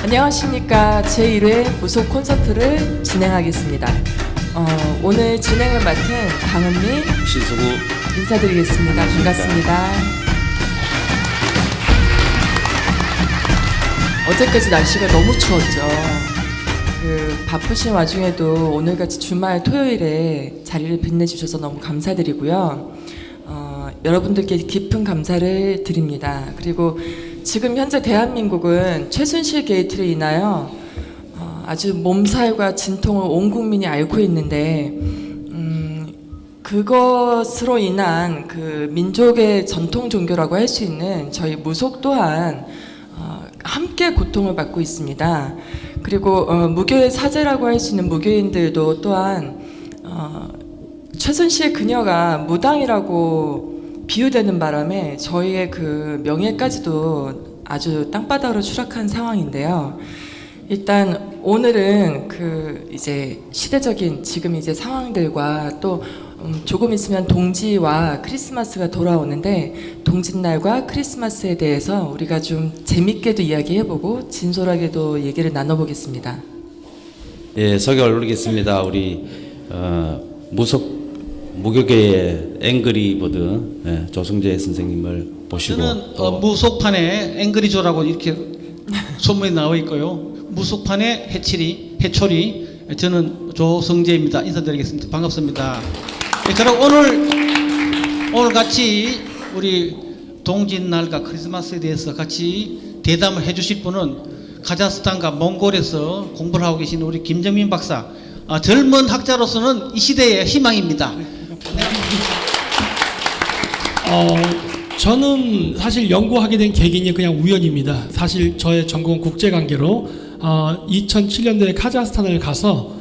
안녕하십니까. 제1회 무속 콘서트를 진행하겠습니다. 오늘 진행을 맡은 강은미 신수구 인사드리겠습니다. 반갑습니다. 어제까지 날씨가 너무 추웠죠. 바쁘신 와중에도 오늘같이 주말 토요일에 자리를 빛내주셔서 너무 감사드리고요. 여러분들께 깊은 감사를 드립니다. 그리고 지금 현재 대한민국은 최순실 게이트로 인하여 아주 몸살과 진통을 온 국민이 앓고 있는데 그것으로 인한 그 민족의 전통 종교라고 할 수 있는 저희 무속 또한 함께 고통을 받고 있습니다. 그리고 무교의 사제라고 할 수 있는 무교인들도 또한 최순실 그녀가 무당이라고 비유되는 바람에 저희의 그 명예까지도 아주 땅바닥으로 추락한 상황인데요. 일단 오늘은 그 이제 시대적인 지금 이제 상황들과 또 조금 있으면 동지와 크리스마스가 돌아오는데 동짓날과 크리스마스에 대해서 우리가 좀 재밌게도 이야기해보고 진솔하게도 얘기를 나눠보겠습니다. 예, 소개를 올리겠습니다. 우리 무교계의 앵그리버드 조승재 선생님을 모시고 저는 무속판에 앵그리조라고 이렇게 소문이 나와 있고요. 무속판의 해초리 저는 조성재입니다. 인사드리겠습니다. 반갑습니다. 그럼 오늘 같이 우리 동짓날과 크리스마스에 대해서 같이 대담을 해주실 분은 카자흐스탄과 몽골에서 공부를 하고 계신 우리 김정민 박사, 젊은 학자로서는 이 시대의 희망입니다. 저는 사실 연구하게 된 계기는 그냥 우연입니다. 사실 저의 전공은 국제관계로 2007년도에 카자흐스탄을 가서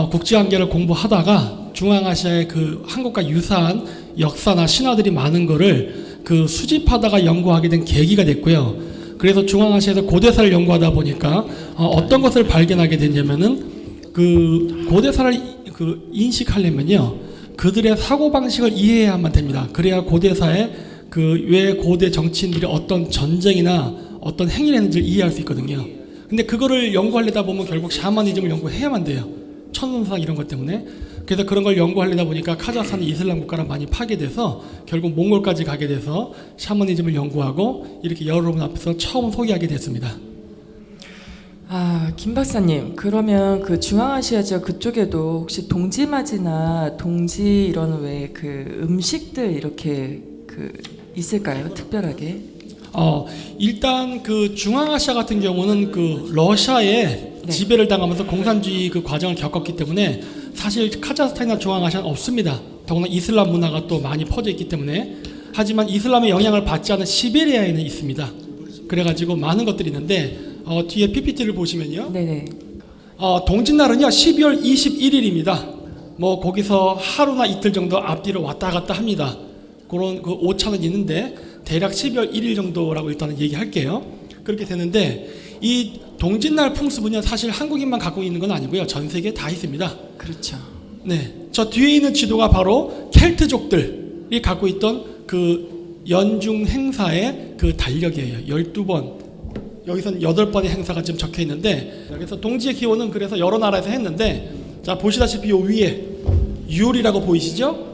국제관계를 공부하다가 중앙아시아의 그 한국과 유사한 역사나 신화들이 많은 거를 그 수집하다가 연구하게 된 계기가 됐고요. 그래서 중앙아시아에서 고대사를 연구하다 보니까 어떤 것을 발견하게 됐냐면은 그 고대사를 그 인식하려면요, 그들의 사고방식을 이해해야만 됩니다. 그래야 고대사에 그 왜 고대 정치인들이 어떤 전쟁이나 어떤 행위를 했는지를 이해할 수 있거든요. 근데 그거를 연구하려다 보면 결국 샤머니즘을 연구해야만 돼요. 천문상 이런 것 때문에. 그래서 그런 걸 연구하려다 보니까 카자흐스탄이 이슬람 국가랑 많이 파괴돼서 결국 몽골까지 가게 돼서 샤머니즘을 연구하고 이렇게 여러분 앞에서 처음 소개하게 됐습니다. 김 박사님, 그러면 그 중앙아시아 지역 그쪽에도 혹시 동지맞이나 동지 이런 왜 그 음식들 이렇게 그 있을까요? 특별하게? 일단 그 중앙아시아 같은 경우는 그 러시아의 지배를 당하면서 공산주의 그 과정을 겪었기 때문에 사실 카자흐스탄이나 중앙아시아는 없습니다. 더구나 이슬람 문화가 또 많이 퍼져 있기 때문에. 하지만 이슬람의 영향을 받지 않은 시베리아에는 있습니다. 그래가지고 많은 것들이 있는데 뒤에 PPT를 보시면요. 네네. 동짓날은요 12월 21일입니다. 뭐 거기서 하루나 이틀 정도 앞뒤로 왔다 갔다 합니다. 그런 그 오차는 있는데 대략 12월 1일 정도라고 일단은 얘기할게요. 그렇게 되는데 이 동짓날 풍습은요 사실 한국인만 갖고 있는 건 아니고요, 전 세계에 다 있습니다. 그렇죠. 네, 저 뒤에 있는 지도가 바로 켈트족들이 갖고 있던 그 연중 행사의 그 달력이에요. 12번, 여기서는 8번의 행사가 지금 적혀 있는데, 그래서 동지의 기원은 그래서 여러 나라에서 했는데, 자 보시다시피 요 위에 유월이라고 보이시죠?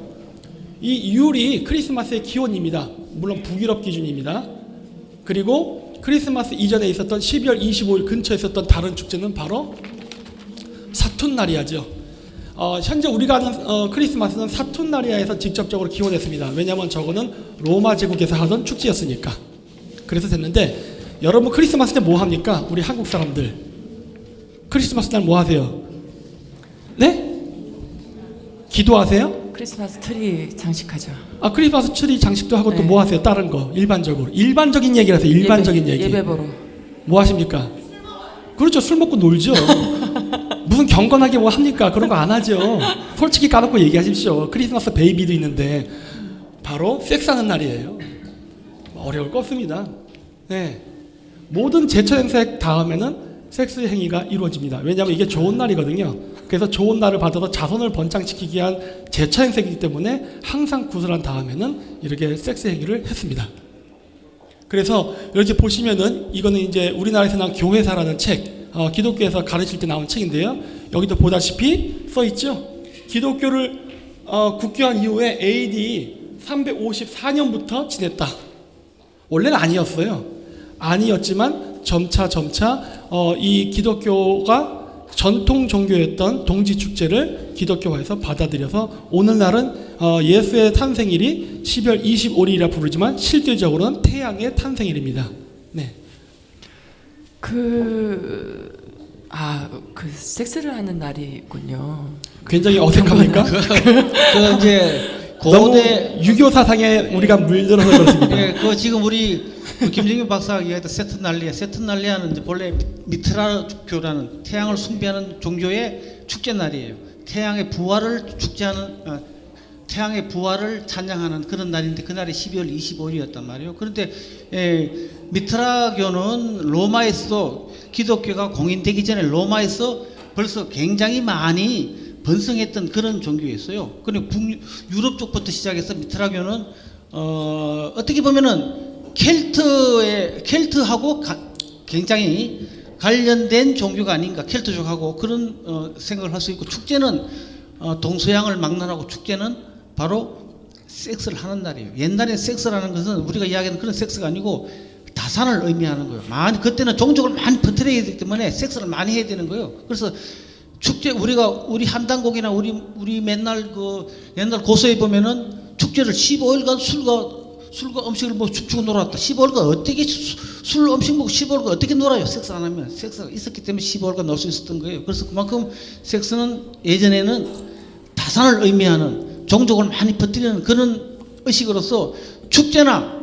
이 유월이 크리스마스의 기원입니다. 물론 북유럽 기준입니다. 그리고 크리스마스 이전에 있었던 12월 25일 근처에 있었던 다른 축제는 바로 사툰나리아죠. 현재 우리가 하는 크리스마스는 사툰나리아에서 직접적으로 기원했습니다. 왜냐하면 저거는 로마 제국에서 하던 축제였으니까. 그래서 됐는데, 여러분 크리스마스 때 뭐 합니까? 우리 한국 사람들 크리스마스 날 뭐 하세요? 네? 기도하세요? 크리스마스 트리 장식하죠. 크리스마스 트리 장식도 하고 또 네. 뭐 하세요? 다른 거 일반적으로. 일반적인 얘기를 하세요. 일반적인 얘기. 예배 보러. 뭐 하십니까? 그렇죠. 술 먹고 놀죠. 무슨 경건하게 뭐 합니까? 그런 거 안 하죠. 솔직히 까놓고 얘기하십시오. 크리스마스 베이비도 있는데 바로 섹스하는 날이에요. 어려울 거 없습니다. 네. 모든 제철 행사 다음에는 섹스 행위가 이루어집니다. 왜냐하면 이게 좋은 날이거든요. 그래서 좋은 날을 받아서 자손을 번창시키기 위한 제철 행사이기 때문에 항상 구슬한 다음에는 이렇게 섹스 행위를 했습니다. 그래서 이렇게 보시면은 이거는 이제 우리나라에서 난 교회사라는 책, 기독교에서 가르칠 때 나온 책인데요. 여기도 보다시피 써 있죠. 기독교를 국교한 이후에 AD 354년부터 지냈다. 원래는 아니었어요. 아니었지만 점차 이 기독교가 전통 종교였던 동지 축제를 기독교화해서 받아들여서 오늘날은 예수의 탄생일이 12월 25일이라 부르지만 실질적으로는 태양의 탄생일입니다. 네. 그 섹스를 하는 날이 있군요. 굉장히 어색합니까? 그 이제 너무 고대 유교 사상에 우리가 물들어서 그렇습니다. 예, 그 지금 우리 김정윤 박사가 얘기했던 세트날리아는 이제 본래 미트라교라는 태양을 숭배하는 종교의 축제 날이에요. 태양의 부활을 태양의 부활을 찬양하는 그런 날인데 그날이 12월 25일이었단 말이에요. 그런데 미트라교는 로마에서 기독교가 공인되기 전에 로마에서 벌써 굉장히 많이 번성했던 그런 종교였어요. 그리고 유럽 쪽부터 시작해서 미트라교는 어떻게 보면은 켈트하고 굉장히 관련된 종교가 아닌가, 켈트족하고 그런 생각을 할 수 있고, 축제는 동서양을 막론하고 축제는 바로 섹스를 하는 날이에요. 옛날에 섹스라는 것은 우리가 이야기하는 그런 섹스가 아니고 다산을 의미하는 거예요. 그때는 종족을 많이 퍼뜨려야 되기 때문에 섹스를 많이 해야 되는 거예요. 그래서 축제 우리 한단곡이나 우리 맨날 옛날 고서에 보면은 축제를 15일간 술과 음식을 춤추고 놀았다. 15일간 어떻게 술 음식 먹고 15일간 어떻게 놀아요? 섹스 안 하면. 섹스가 있었기 때문에 15일간 놀 수 있었던 거예요. 그래서 그만큼 섹스는 예전에는 다산을 의미하는 종족을 많이 퍼뜨리는 그런 의식으로서 축제나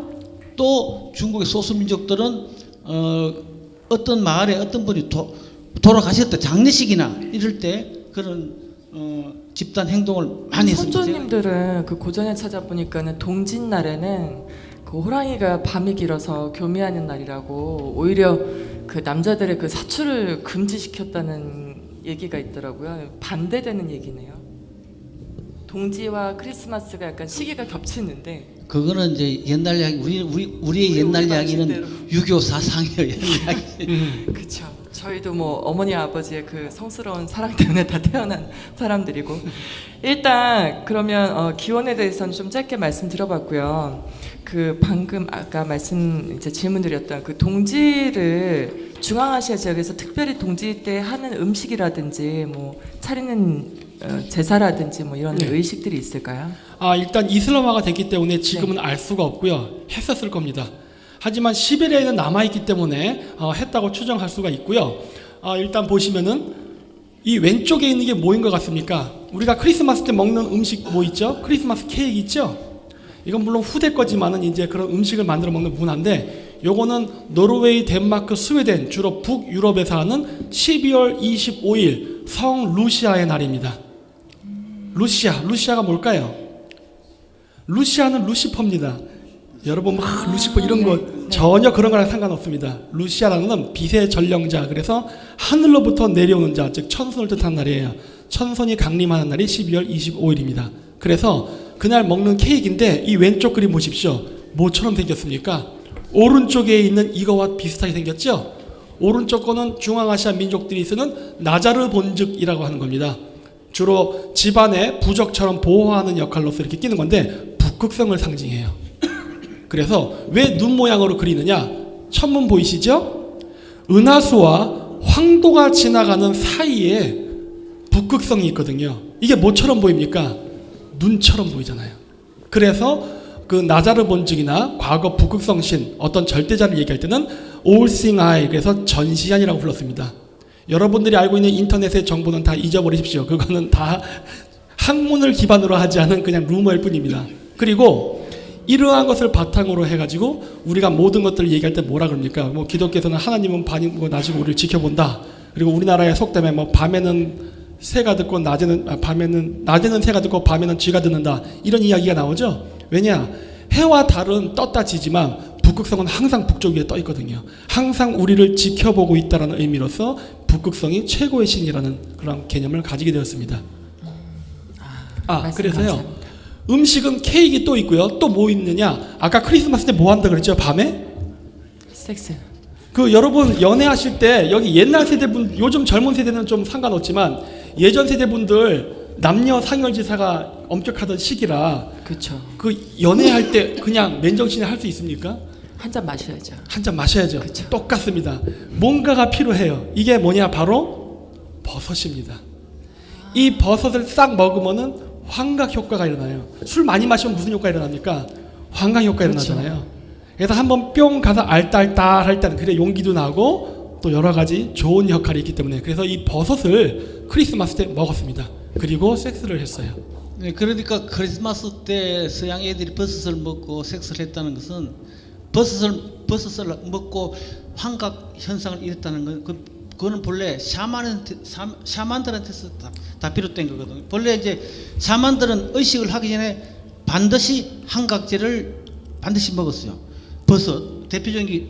또 중국의 소수민족들은 어떤 마을에 어떤 분이 돌아가셨다 장례식이나 이럴 때 그런 집단 행동을 많이 했습니다. 선조님들은 그 고전에 찾아보니까는 동짓 날에는 그 호랑이가 밤이 길어서 교미하는 날이라고 오히려 그 남자들의 그 사출을 금지시켰다는 얘기가 있더라고요. 반대되는 얘기네요. 동지와 크리스마스가 약간 시기가 겹치는데. 그거는 이제 옛날 이야기, 우리의 옛날 이야기는 유교 사상이에요. 이야기. 그렇죠. 저희도 뭐 어머니 아버지의 그 성스러운 사랑 때문에 다 태어난 사람들이고. 일단 그러면 기원에 대해서는 좀 짧게 말씀드려봤고요. 그 방금 아까 질문드렸던 그 동지를 중앙아시아 지역에서 특별히 동지 때 하는 음식이라든지 뭐 차리는 제사라든지 뭐 이런 네. 의식들이 있을까요? 일단 이슬람화가 됐기 때문에 지금은 알 수가 없고요. 했었을 겁니다. 하지만 시베리아에는 남아있기 때문에 했다고 추정할 수가 있고요. 일단 보시면은 이 왼쪽에 있는 게 뭐인 것 같습니까? 우리가 크리스마스 때 먹는 음식 뭐 있죠? 크리스마스 케이크 있죠? 이건 물론 후대 거지만은 이제 그런 음식을 만들어 먹는 문화인데, 요거는 노르웨이, 덴마크, 스웨덴, 주로 북유럽에서 하는 12월 25일 성 루시아의 날입니다. 루시아가 뭘까요? 루시아는 루시퍼입니다. 여러분 막 루시퍼 이런 거 전혀 그런 거랑 상관없습니다. 루시아라는 건 빛의 전령자, 그래서 하늘로부터 내려오는 자, 즉 천손을 뜻하는 날이에요. 천손이 강림하는 날이 12월 25일입니다. 그래서 그날 먹는 케이크인데, 이 왼쪽 그림 보십시오. 뭐처럼 생겼습니까? 오른쪽에 있는 이거와 비슷하게 생겼죠? 오른쪽 거는 중앙아시아 민족들이 쓰는 나자르 본즉이라고 하는 겁니다. 주로 집안의 부적처럼 보호하는 역할로서 이렇게 끼는 건데 북극성을 상징해요. 그래서 왜 눈 모양으로 그리느냐? 천문 보이시죠? 은하수와 황도가 지나가는 사이에 북극성이 있거든요. 이게 뭐처럼 보입니까? 눈처럼 보이잖아요. 그래서 그 나자르 본즉이나 과거 북극성 신, 어떤 절대자를 얘기할 때는 All Seeing Eye, 그래서 전시안이라고 불렀습니다. 여러분들이 알고 있는 인터넷의 정보는 다 잊어버리십시오. 그거는 다 학문을 기반으로 하지 않은 그냥 루머일 뿐입니다. 그리고 이러한 것을 바탕으로 해가지고 우리가 모든 것들을 얘기할 때 뭐라 그럽니까? 뭐 기독교에서는 하나님은 밤이고 낮이고 우리를 지켜본다. 그리고 우리나라의 속담에 뭐 밤에는 새가 듣고 낮에는 새가 듣고 밤에는 쥐가 듣는다, 이런 이야기가 나오죠. 왜냐? 해와 달은 떴다 지지만 북극성은 항상 북쪽 위에 떠 있거든요. 항상 우리를 지켜보고 있다는 의미로서 북극성이 최고의 신이라는 그런 개념을 가지게 되었습니다. 그래서요. 감사합니다. 음식은 케이크 또 있고요. 또 뭐 있느냐? 아까 크리스마스 때 뭐 한다 그랬죠? 밤에? 섹스. 그 여러분 연애하실 때 여기 옛날 세대분, 요즘 젊은 세대는 좀 상관없지만 예전 세대분들 남녀 상열지사가 엄격하던 시기라 그렇죠. 그 연애할 때 그냥 맨정신에 할 수 있습니까? 한 잔 마셔야죠. 한 잔 마셔야죠. 그쵸. 똑같습니다. 뭔가가 필요해요. 이게 뭐냐? 바로 버섯입니다. 이 버섯을 싹 먹으면은 환각 효과가 일어나요. 술 많이 마시면 무슨 효과 일어납니까? 환각 효과 그렇죠. 일어나잖아요. 그래서 한번 뿅 가서 알딸딸 할 때는 그래 용기도 나고 또 여러 가지 좋은 역할이 있기 때문에 그래서 이 버섯을 크리스마스 때 먹었습니다. 그리고 섹스를 했어요. 네, 그러니까 크리스마스 때 서양 애들이 버섯을 먹고 섹스를 했다는 것은 버섯을 먹고 환각 현상을 일으켰다는 건 그거는 본래 샤만들한테서 다 비롯된 거거든요. 본래 이제 샤만들은 의식을 하기 전에 반드시 환각제를 반드시 먹었어요. 버섯, 대표적인 게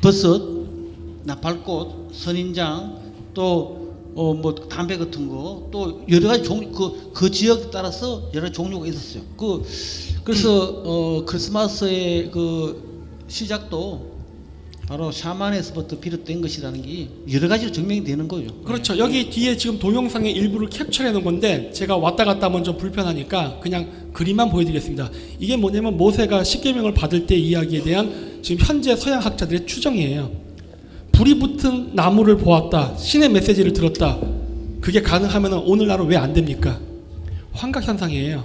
버섯, 나팔꽃, 선인장, 또 뭐 담배 같은 거, 또 여러 가지 종류 그 지역에 따라서 여러 종류가 있었어요. 그래서 크리스마스의 그 시작도 바로 샤만에서부터 비롯된 것이라는 게 여러 가지로 증명이 되는 거죠. 그렇죠. 여기 뒤에 지금 동영상의 일부를 캡처해 놓은 건데 제가 왔다 갔다 하면 좀 불편하니까 그냥 그림만 보여드리겠습니다. 이게 뭐냐면 모세가 십계명을 받을 때 이야기에 대한 지금 현재 서양 학자들의 추정이에요. 불이 붙은 나무를 보았다. 신의 메시지를 들었다. 그게 가능하면 오늘날은 왜 안 됩니까? 환각 현상이에요.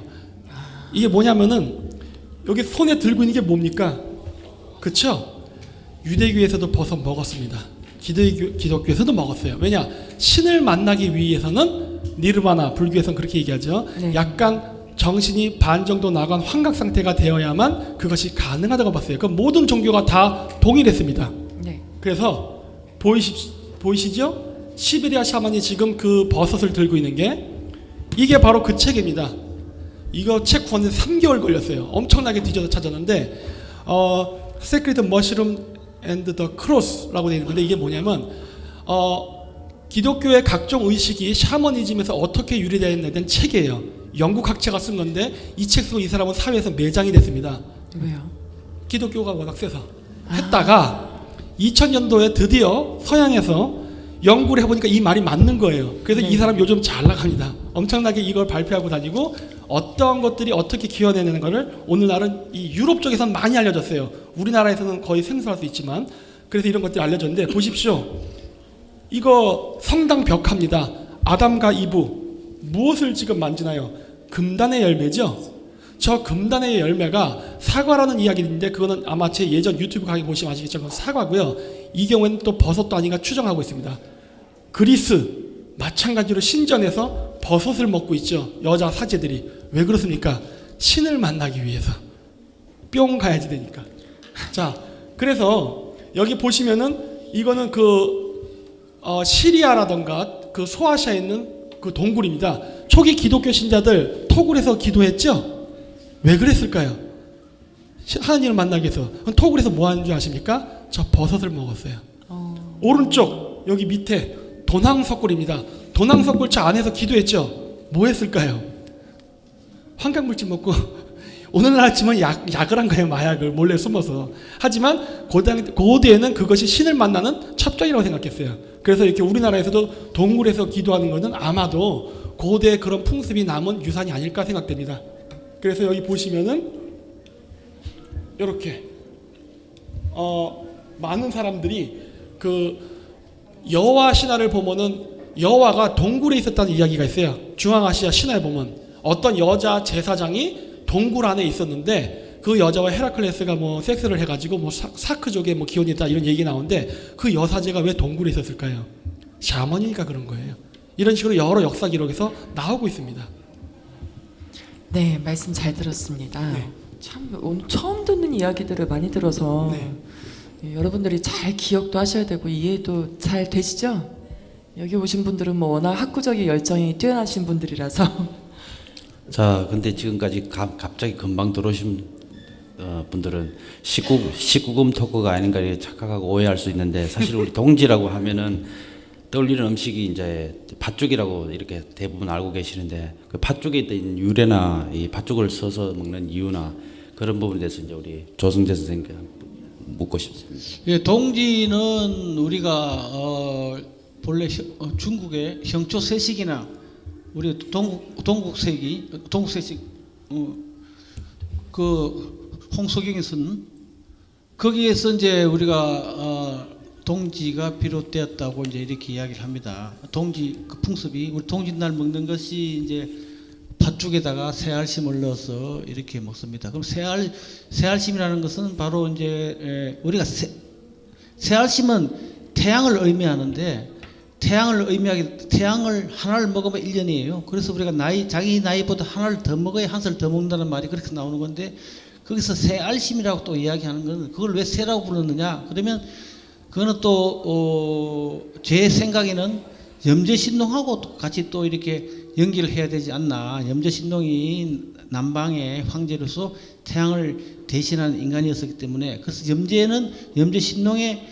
이게 뭐냐면은 여기 손에 들고 있는 게 뭡니까? 그렇죠? 유대교에서도 버섯 먹었습니다. 기독교에서도 먹었어요. 왜냐? 신을 만나기 위해서는 니르바나, 불교에서는 그렇게 얘기하죠. 네. 약간 정신이 반 정도 나간 환각 상태가 되어야만 그것이 가능하다고 봤어요. 그 모든 종교가 다 동일했습니다. 네. 그래서 보이시죠? 시베리아 샤만이 지금 그 버섯을 들고 있는 게 이게 바로 그 책입니다. 이거 책 구하는데 3개월 걸렸어요. 엄청나게 뒤져서 찾았는데 Sacred Mushroom and the Cross라고 되어 있는데 이게 뭐냐면 기독교의 각종 의식이 샤머니즘에서 어떻게 유래되어 있는지에 대한 책이에요. 영국 학자가 쓴 건데 이 책 쓰고 이 사람은 사회에서 매장이 됐습니다. 왜요? 기독교가 워낙 세서 했다가 2000년도에 드디어 서양에서 연구를 해보니까 이 말이 맞는 거예요. 그래서 네. 이 사람 요즘 잘 나갑니다. 엄청나게 이걸 발표하고 다니고 어떤 것들이 어떻게 기원해내는 것을 오늘날은 이 유럽 쪽에서는 많이 알려졌어요. 우리나라에서는 거의 생소할 수 있지만 그래서 이런 것들이 알려졌는데 보십시오. 이거 성당 벽화입니다. 아담과 이브 무엇을 지금 만지나요? 금단의 열매죠. 저 금단의 열매가 사과라는 이야기인데 그거는 아마 제 예전 유튜브 강의 보시면 아시겠지만 사과고요. 이 경우에는 또 버섯도 아닌가 추정하고 있습니다. 그리스 마찬가지로 신전에서 버섯을 먹고 있죠. 여자 사제들이. 왜 그렇습니까? 신을 만나기 위해서. 뿅 가야지 되니까. 자, 그래서 여기 보시면은 이거는 시리아라던가 그 소아시아에 있는 그 동굴입니다. 초기 기독교 신자들 토굴에서 기도했죠? 왜 그랬을까요? 하나님을 만나기 위해서. 토굴에서 뭐 하는 줄 아십니까? 저 버섯을 먹었어요. 오른쪽 여기 밑에 도낭석굴입니다. 도낭석굴 저 안에서 기도했죠? 뭐 했을까요? 환각물질 먹고 오늘날 치면 약을 한 거예요. 마약을 몰래 숨어서. 하지만 고대에는 그것이 신을 만나는 첩정이라고 생각했어요. 그래서 이렇게 우리나라에서도 동굴에서 기도하는 것은 아마도 고대의 그런 풍습이 남은 유산이 아닐까 생각됩니다. 그래서 여기 보시면은 이렇게 많은 사람들이 그 여호와 신화를 보면은 여호와가 동굴에 있었다는 이야기가 있어요. 중앙아시아 신화에 보면 어떤 여자 제사장이 동굴 안에 있었는데 그 여자와 헤라클레스가 뭐 섹스를 해가지고 뭐 사크족의 뭐 기원이 있다 이런 얘기 나오는데 그 여사제가 왜 동굴에 있었을까요? 샤머니니까 그런 거예요. 이런 식으로 여러 역사 기록에서 나오고 있습니다. 네, 말씀 잘 들었습니다. 네. 참 오늘 처음 듣는 이야기들을 많이 들어서 네. 여러분들이 잘 기억도 하셔야 되고 이해도 잘 되시죠? 여기 오신 분들은 뭐 워낙 학구적인 열정이 뛰어나신 분들이라서 자, 근데 지금까지 갑자기 금방 들어오신 분들은 19금 토크가 아닌가 이렇게 착각하고 오해할 수 있는데 사실 우리 동지라고 하면은 떠올리는 음식이 이제 팥죽이라고 이렇게 대부분 알고 계시는데 그 팥죽에 있는 유래나 이 팥죽을 써서 먹는 이유나 그런 부분에 대해서 이제 우리 조승재 선생님께 묻고 싶습니다. 예, 동지는 우리가 본래 중국의 형초세식이나 우리 동국세식 그 홍석영이 쓴 거기에서 이제 우리가 동지가 비롯되었다고 이제 이렇게 이야기를 합니다. 동지 그 풍습이 우리 동짓날 먹는 것이 이제 팥죽에다가 새알심을 넣어서 이렇게 먹습니다. 그럼 새알심이라는 것은 바로 이제 우리가 새알심은 태양을 의미하는데 태양을 하나를 먹으면 1년이에요. 그래서 우리가 자기 나이보다 하나를 더 먹어야 한 살 더 먹는다는 말이 그렇게 나오는 건데 거기서 새알심이라고 또 이야기하는 건 그걸 왜 새라고 불렀느냐? 그러면 그거는 또 제 생각에는 염제신동하고 같이 또 이렇게 연기를 해야 되지 않나. 염제신동이 남방의 황제로서 태양을 대신하는 인간이었기 때문에 그래서 염제신동의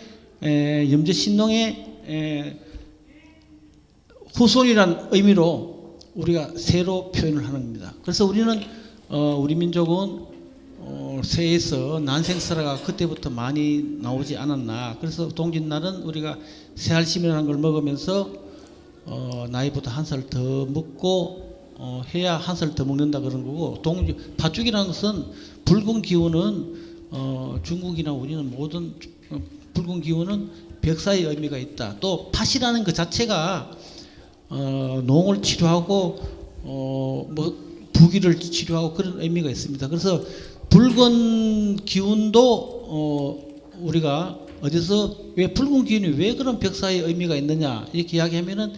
후손이란 의미로 우리가 새로 표현을 하는 겁니다. 그래서 우리는 우리 민족은 새에서 난생설화가 그때부터 많이 나오지 않았나. 그래서 동짓날은 우리가 새알심이라는 걸 먹으면서 나이보다 한 살 더 먹고 해야 한 살 더 먹는다 그런 거고, 팥죽이라는 것은 붉은 기운은 중국이나 우리는 모든 붉은 기운은 벽사의 의미가 있다. 또 팥이라는 그 자체가 농을 치료하고 부기를 치료하고 그런 의미가 있습니다. 그래서 붉은 기운도 우리가 어디서 왜 붉은 기운이 왜 그런 벽사의 의미가 있느냐 이렇게 이야기하면은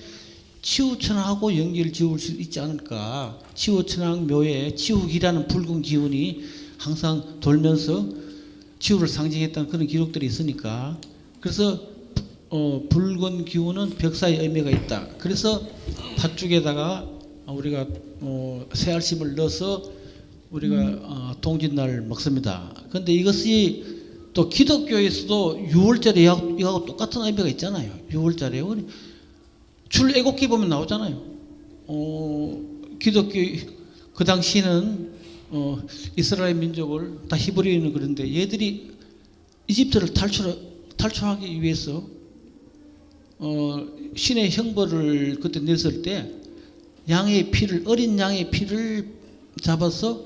치우천하고 연기를 지을 수 있지 않을까. 치우천왕 묘에 치우기라는 붉은 기운이 항상 돌면서 치우를 상징했다는 그런 기록들이 있으니까. 그래서 붉은 기운은 벽사의 의미가 있다. 그래서 팥죽에다가 우리가 새알심을 넣어서 우리가 동짓날 먹습니다. 그런데 이것이 또 기독교에서도 6월절에 이하고 똑같은 의미가 있잖아요. 6월절에 출애굽기 보면 나오잖아요. 기독교 그 당시는 이스라엘 민족을 다 히브리인은 그런데 얘들이 이집트를 탈출하기 위해서 신의 형벌을 그때 냈을 때 어린 양의 피를 잡아서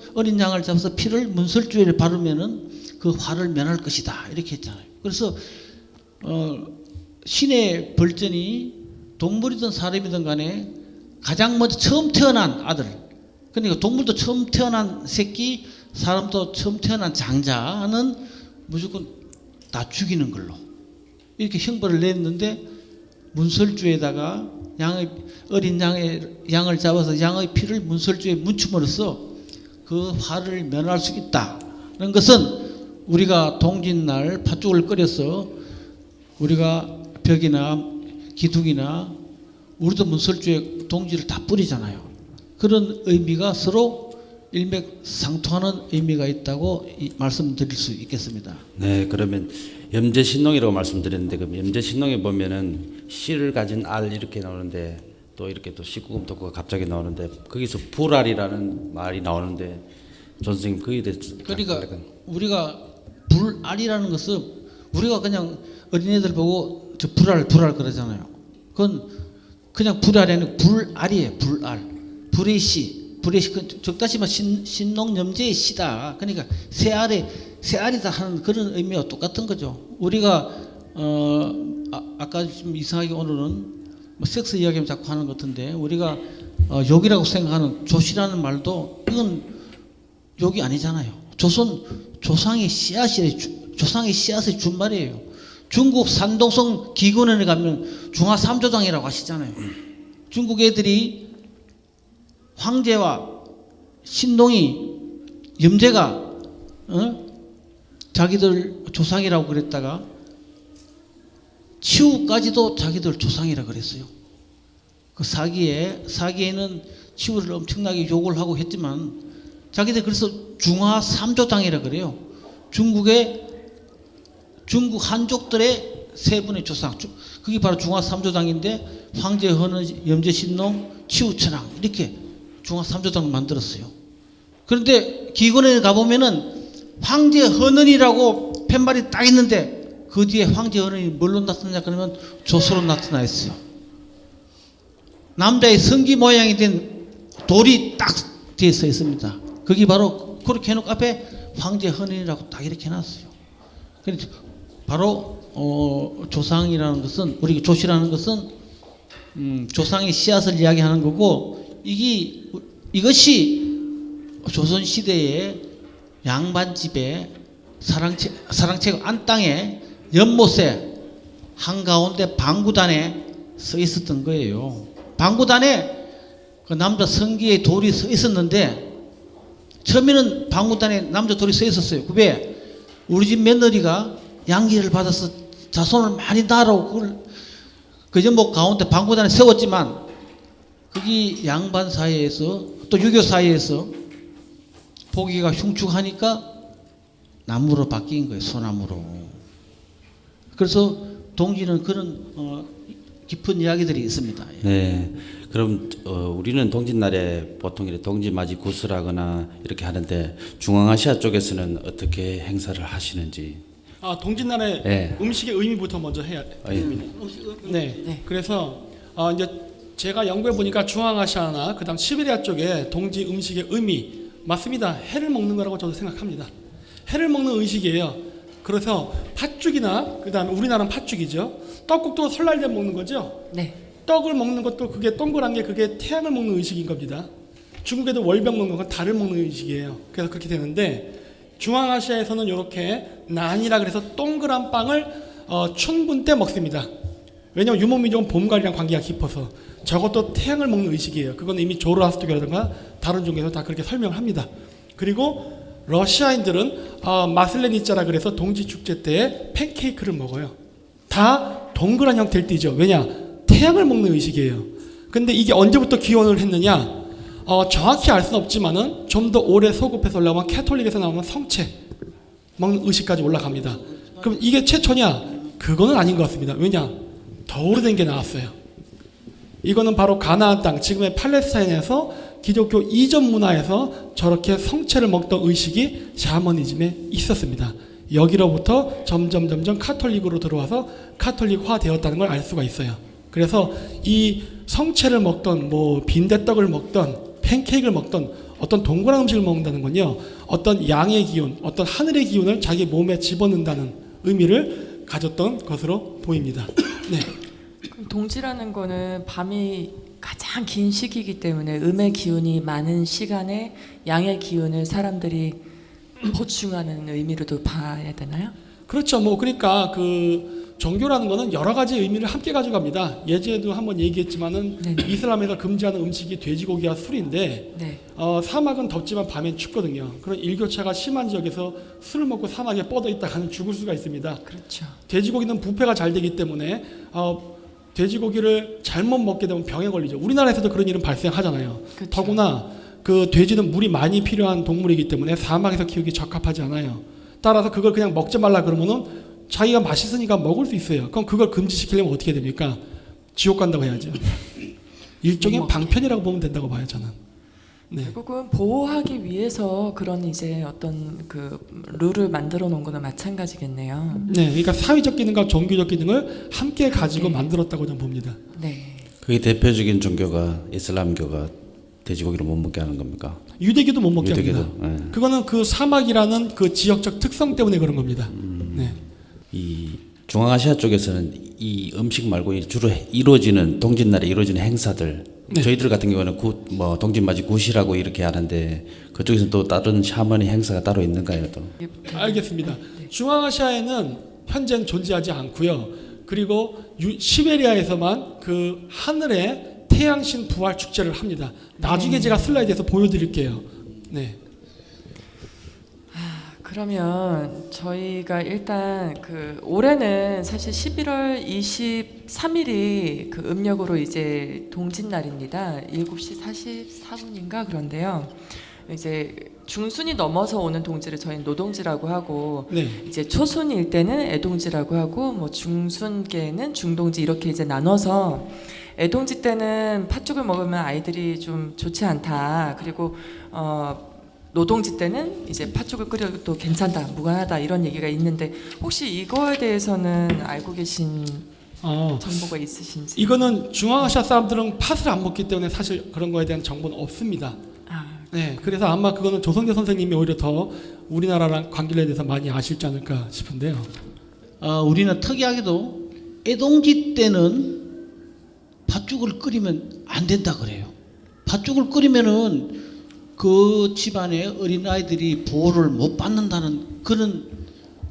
피를 문설주에 바르면은 그 화를 면할 것이다 이렇게 했잖아요. 그래서 신의 벌전이 동물이든 사람이든 간에 가장 먼저 처음 태어난 아들, 그러니까 동물도 처음 태어난 새끼, 사람도 처음 태어난 장자는 무조건 다 죽이는 걸로 이렇게 형벌을 냈는데, 문설주에다가 어린 양을 잡아서 양의 피를 문설주에 묻힘으로써 그 화를 면할 수 있다는 것은 우리가 동짓날 팥죽을 끓여서 우리가 벽이나 기둥이나 우리도 문설주에 동지를 다 뿌리잖아요. 그런 의미가 서로 일맥상통하는 의미가 있다고 말씀드릴 수 있겠습니다. 네, 그러면 염제신농이라고 말씀드렸는데, 그럼 염제신농에 보면은 씨를 가진 알 이렇게 나오는데, 또 이렇게 또 19금 토크가 갑자기 나오는데, 거기서 불알이라는 말이 나오는데, 전 선생님 거기에 대해서. 그러니까 우리가 불알이라는 것은 우리가 그냥 어린애들 보고 저 불알 그러잖아요. 그건 그냥 불알이 아니고 불알이에요. 불알. 불의 씨, 적다시마 신농염제의 씨다. 그러니까 새알이다 하는 그런 의미와 똑같은 거죠. 우리가 아까 좀 이상하게 오늘은 섹스 이야기만 자꾸 하는 것 같은데, 우리가 욕이라고 생각하는 조시라는 말도 이건 욕이 아니잖아요. 조상의 씨앗을 준 말이에요. 중국 산동성 기근원에 가면 중화 삼조장이라고 하시잖아요. 중국 애들이 황제와 신동이 염제가 자기들 조상이라고 그랬다가 치우까지도 자기들 조상이라고 그랬어요. 그 사기에는 치우를 엄청나게 욕을 하고 했지만 자기들 그래서 중화 삼조장이라고 그래요. 중국 한족들의 세 분의 조상, 그게 바로 중화 삼조당인데, 황제 헌은, 염제 신농, 치우천왕 이렇게 중화 삼조당을 만들었어요. 그런데 기근에 가보면은 황제 헌은이라고 팻말이 딱 있는데 그 뒤에 황제 어른이 뭘로 나타나냐 그러면 조서로 나타나 있어요. 남자의 성기 모양이 된 돌이 딱 뒤에 서 있습니다. 거기 바로 그렇게 해놓고 앞에 황제 헌인이라고 딱 이렇게 해놨어요. 그래서 바로 조상이라는 것은 우리 조씨라는 것은 조상의 씨앗을 이야기하는 거고 이것이 조선 시대의 양반집의 사랑채 안 땅에 연못에 한가운데 방구단에 서 있었던 거예요. 방구단에 그 남자 성기의 돌이 서 있었는데 처음에는 방구단에 남자 돌이 서 있었어요. 왜? 우리 집 며느리가 양기를 받아서 자손을 많이 낳으라고 그걸 그 연못 가운데 방구단에 세웠지만 거기 양반 사이에서 또 유교 사이에서 보기가 흉측하니까 나무로 바뀐 거예요. 소나무로. 그래서 동지는 그런 깊은 이야기들이 있습니다. 네. 그럼 우리는 동짓날에 보통 이렇게 동지맞이 구슬하거나 이렇게 하는데 중앙아시아 쪽에서는 어떻게 행사를 하시는지. 동짓날에 네. 음식의 의미부터 먼저 해야 됩니다. 네. 네. 그래서 이제 제가 연구해 보니까 중앙아시아나 그다음 시베리아 쪽에 동지 음식의 의미 맞습니다. 해를 먹는 거라고 저도 생각합니다. 해를 먹는 의식이에요. 그래서 팥죽이나 그다음 우리나라는 팥죽이죠. 떡국도 설날 때 먹는 거죠. 네. 떡을 먹는 것도 그게 동그란 게 그게 태양을 먹는 의식인 겁니다. 중국에도 월병 먹는 건 달을 먹는 의식이에요. 그래서 그렇게 되는데 중앙아시아에서는 이렇게 난이라 그래서 동그란 빵을 춘분 때 먹습니다. 왜냐하면 유목민족은 봄가을이랑 관계가 깊어서 저것도 태양을 먹는 의식이에요. 그건 이미 조로아스터교라든가 다른 종교에서 다 그렇게 설명을 합니다. 그리고 러시아인들은 마슬레니짜라 그래서 동지 축제 때 팬케이크를 먹어요. 다 동그란 형태를 띠죠. 왜냐? 태양을 먹는 의식이에요. 근데 이게 언제부터 기원을 했느냐? 정확히 알 수는 없지만은 좀 더 오래 소급해서 올라가면 캐톨릭에서 나오는 성체 먹는 의식까지 올라갑니다. 그럼 이게 최초냐? 그거는 아닌 것 같습니다. 왜냐? 더 오래된 게 나왔어요. 이거는 바로 가나안 땅, 지금의 팔레스타인에서 기독교 이전 문화에서 저렇게 성체를 먹던 의식이 샤머니즘에 있었습니다. 여기로부터 점점 카톨릭으로 들어와서 카톨릭화 되었다는 걸 알 수가 있어요. 그래서 이 성체를 먹던 뭐 빈대떡을 먹던 팬케이크를 먹던 어떤 동그란 음식을 먹는다는 건요, 어떤 양의 기운, 어떤 하늘의 기운을 자기 몸에 집어넣는다는 의미를 가졌던 것으로 보입니다. 네. 그럼 동지라는 거는 밤이 가장 긴 시기이기 때문에 음의 기운이 많은 시간에 양의 기운을 사람들이 보충하는 의미로도 봐야 되나요? 그렇죠. 뭐 그러니까 그 종교라는 거는 여러 가지 의미를 함께 가져갑니다. 예전에도 한번 얘기했지만은 네네. 이슬람에서 금지하는 음식이 돼지고기와 술인데 네. 사막은 덥지만 밤엔 춥거든요. 그런 일교차가 심한 지역에서 술을 먹고 사막에 뻗어 있다가는 죽을 수가 있습니다. 그렇죠. 돼지고기는 부패가 잘 되기 때문에 돼지고기를 잘못 먹게 되면 병에 걸리죠. 우리나라에서도 그런 일은 발생하잖아요. 그렇죠. 더구나 그 돼지는 물이 많이 필요한 동물이기 때문에 사막에서 키우기 적합하지 않아요. 따라서 그걸 그냥 먹지 말라 그러면은 자기가 맛있으니까 먹을 수 있어요. 그럼 그걸 금지시키려면 어떻게 됩니까? 지옥 간다고 해야죠. 일종의 방편이라고 보면 된다고 봐요, 저는. 네. 결국은 보호하기 위해서 그런 이제 어떤 그 룰을 만들어 놓은 거는 마찬가지겠네요. 네, 그러니까 사회적 기능과 종교적 기능을 함께 가지고 네. 만들었다고 저는 봅니다. 네. 그게 대표적인 종교가 이슬람교가 돼지고기를 못 먹게 하는 겁니까? 유대교도 못 먹게 유대교도, 합니다. 네. 그거는 그 사막이라는 그 지역적 특성 때문에 그런 겁니다. 네. 이 중앙아시아 쪽에서는 이 음식 말고 주로 이루어지는 동짓날에 이루어지는 행사들, 네. 저희들 같은 경우는 뭐 동짓맞이 굿이라고 이렇게 하는데 그쪽에서는 또 다른 샤머니 행사가 따로 있는가요? 또? 알겠습니다. 중앙아시아에는 현재는 존재하지 않고요. 그리고 시베리아에서만 그 하늘에 태양신 부활 축제를 합니다. 나중에 제가 슬라이드에서 보여드릴게요. 네. 그러면 저희가 일단 그 올해는 사실 11월 23일이 그 음력으로 이제 동짓날입니다. 7시 44분인가 그런데요. 이제 중순이 넘어서 오는 동지를 저희는 노동지라고 하고 네. 이제 초순일 때는 애동지라고 하고 뭐 중순께는 중동지 이렇게 이제 나눠서 애동지 때는 팥죽을 먹으면 아이들이 좀 좋지 않다. 그리고 노동지 때는 이제 팥죽을 끓여도 또 괜찮다, 무관하다 이런 얘기가 있는데 혹시 이거에 대해서는 알고 계신 정보가 있으신지? 이거는 중앙아시아 사람들은 팥을 안 먹기 때문에 사실 그런 거에 대한 정보는 없습니다. 네, 그래서 아마 그거는 조성재 선생님이 오히려 더 우리나라랑 관계에 대해서 많이 아실지 않을까 싶은데요. 우리는 특이하게도 애동지 때는 팥죽을 끓이면 안 된다 그래요. 팥죽을 끓이면은 그 집안의 어린아이들이 보호를 못 받는다는 그런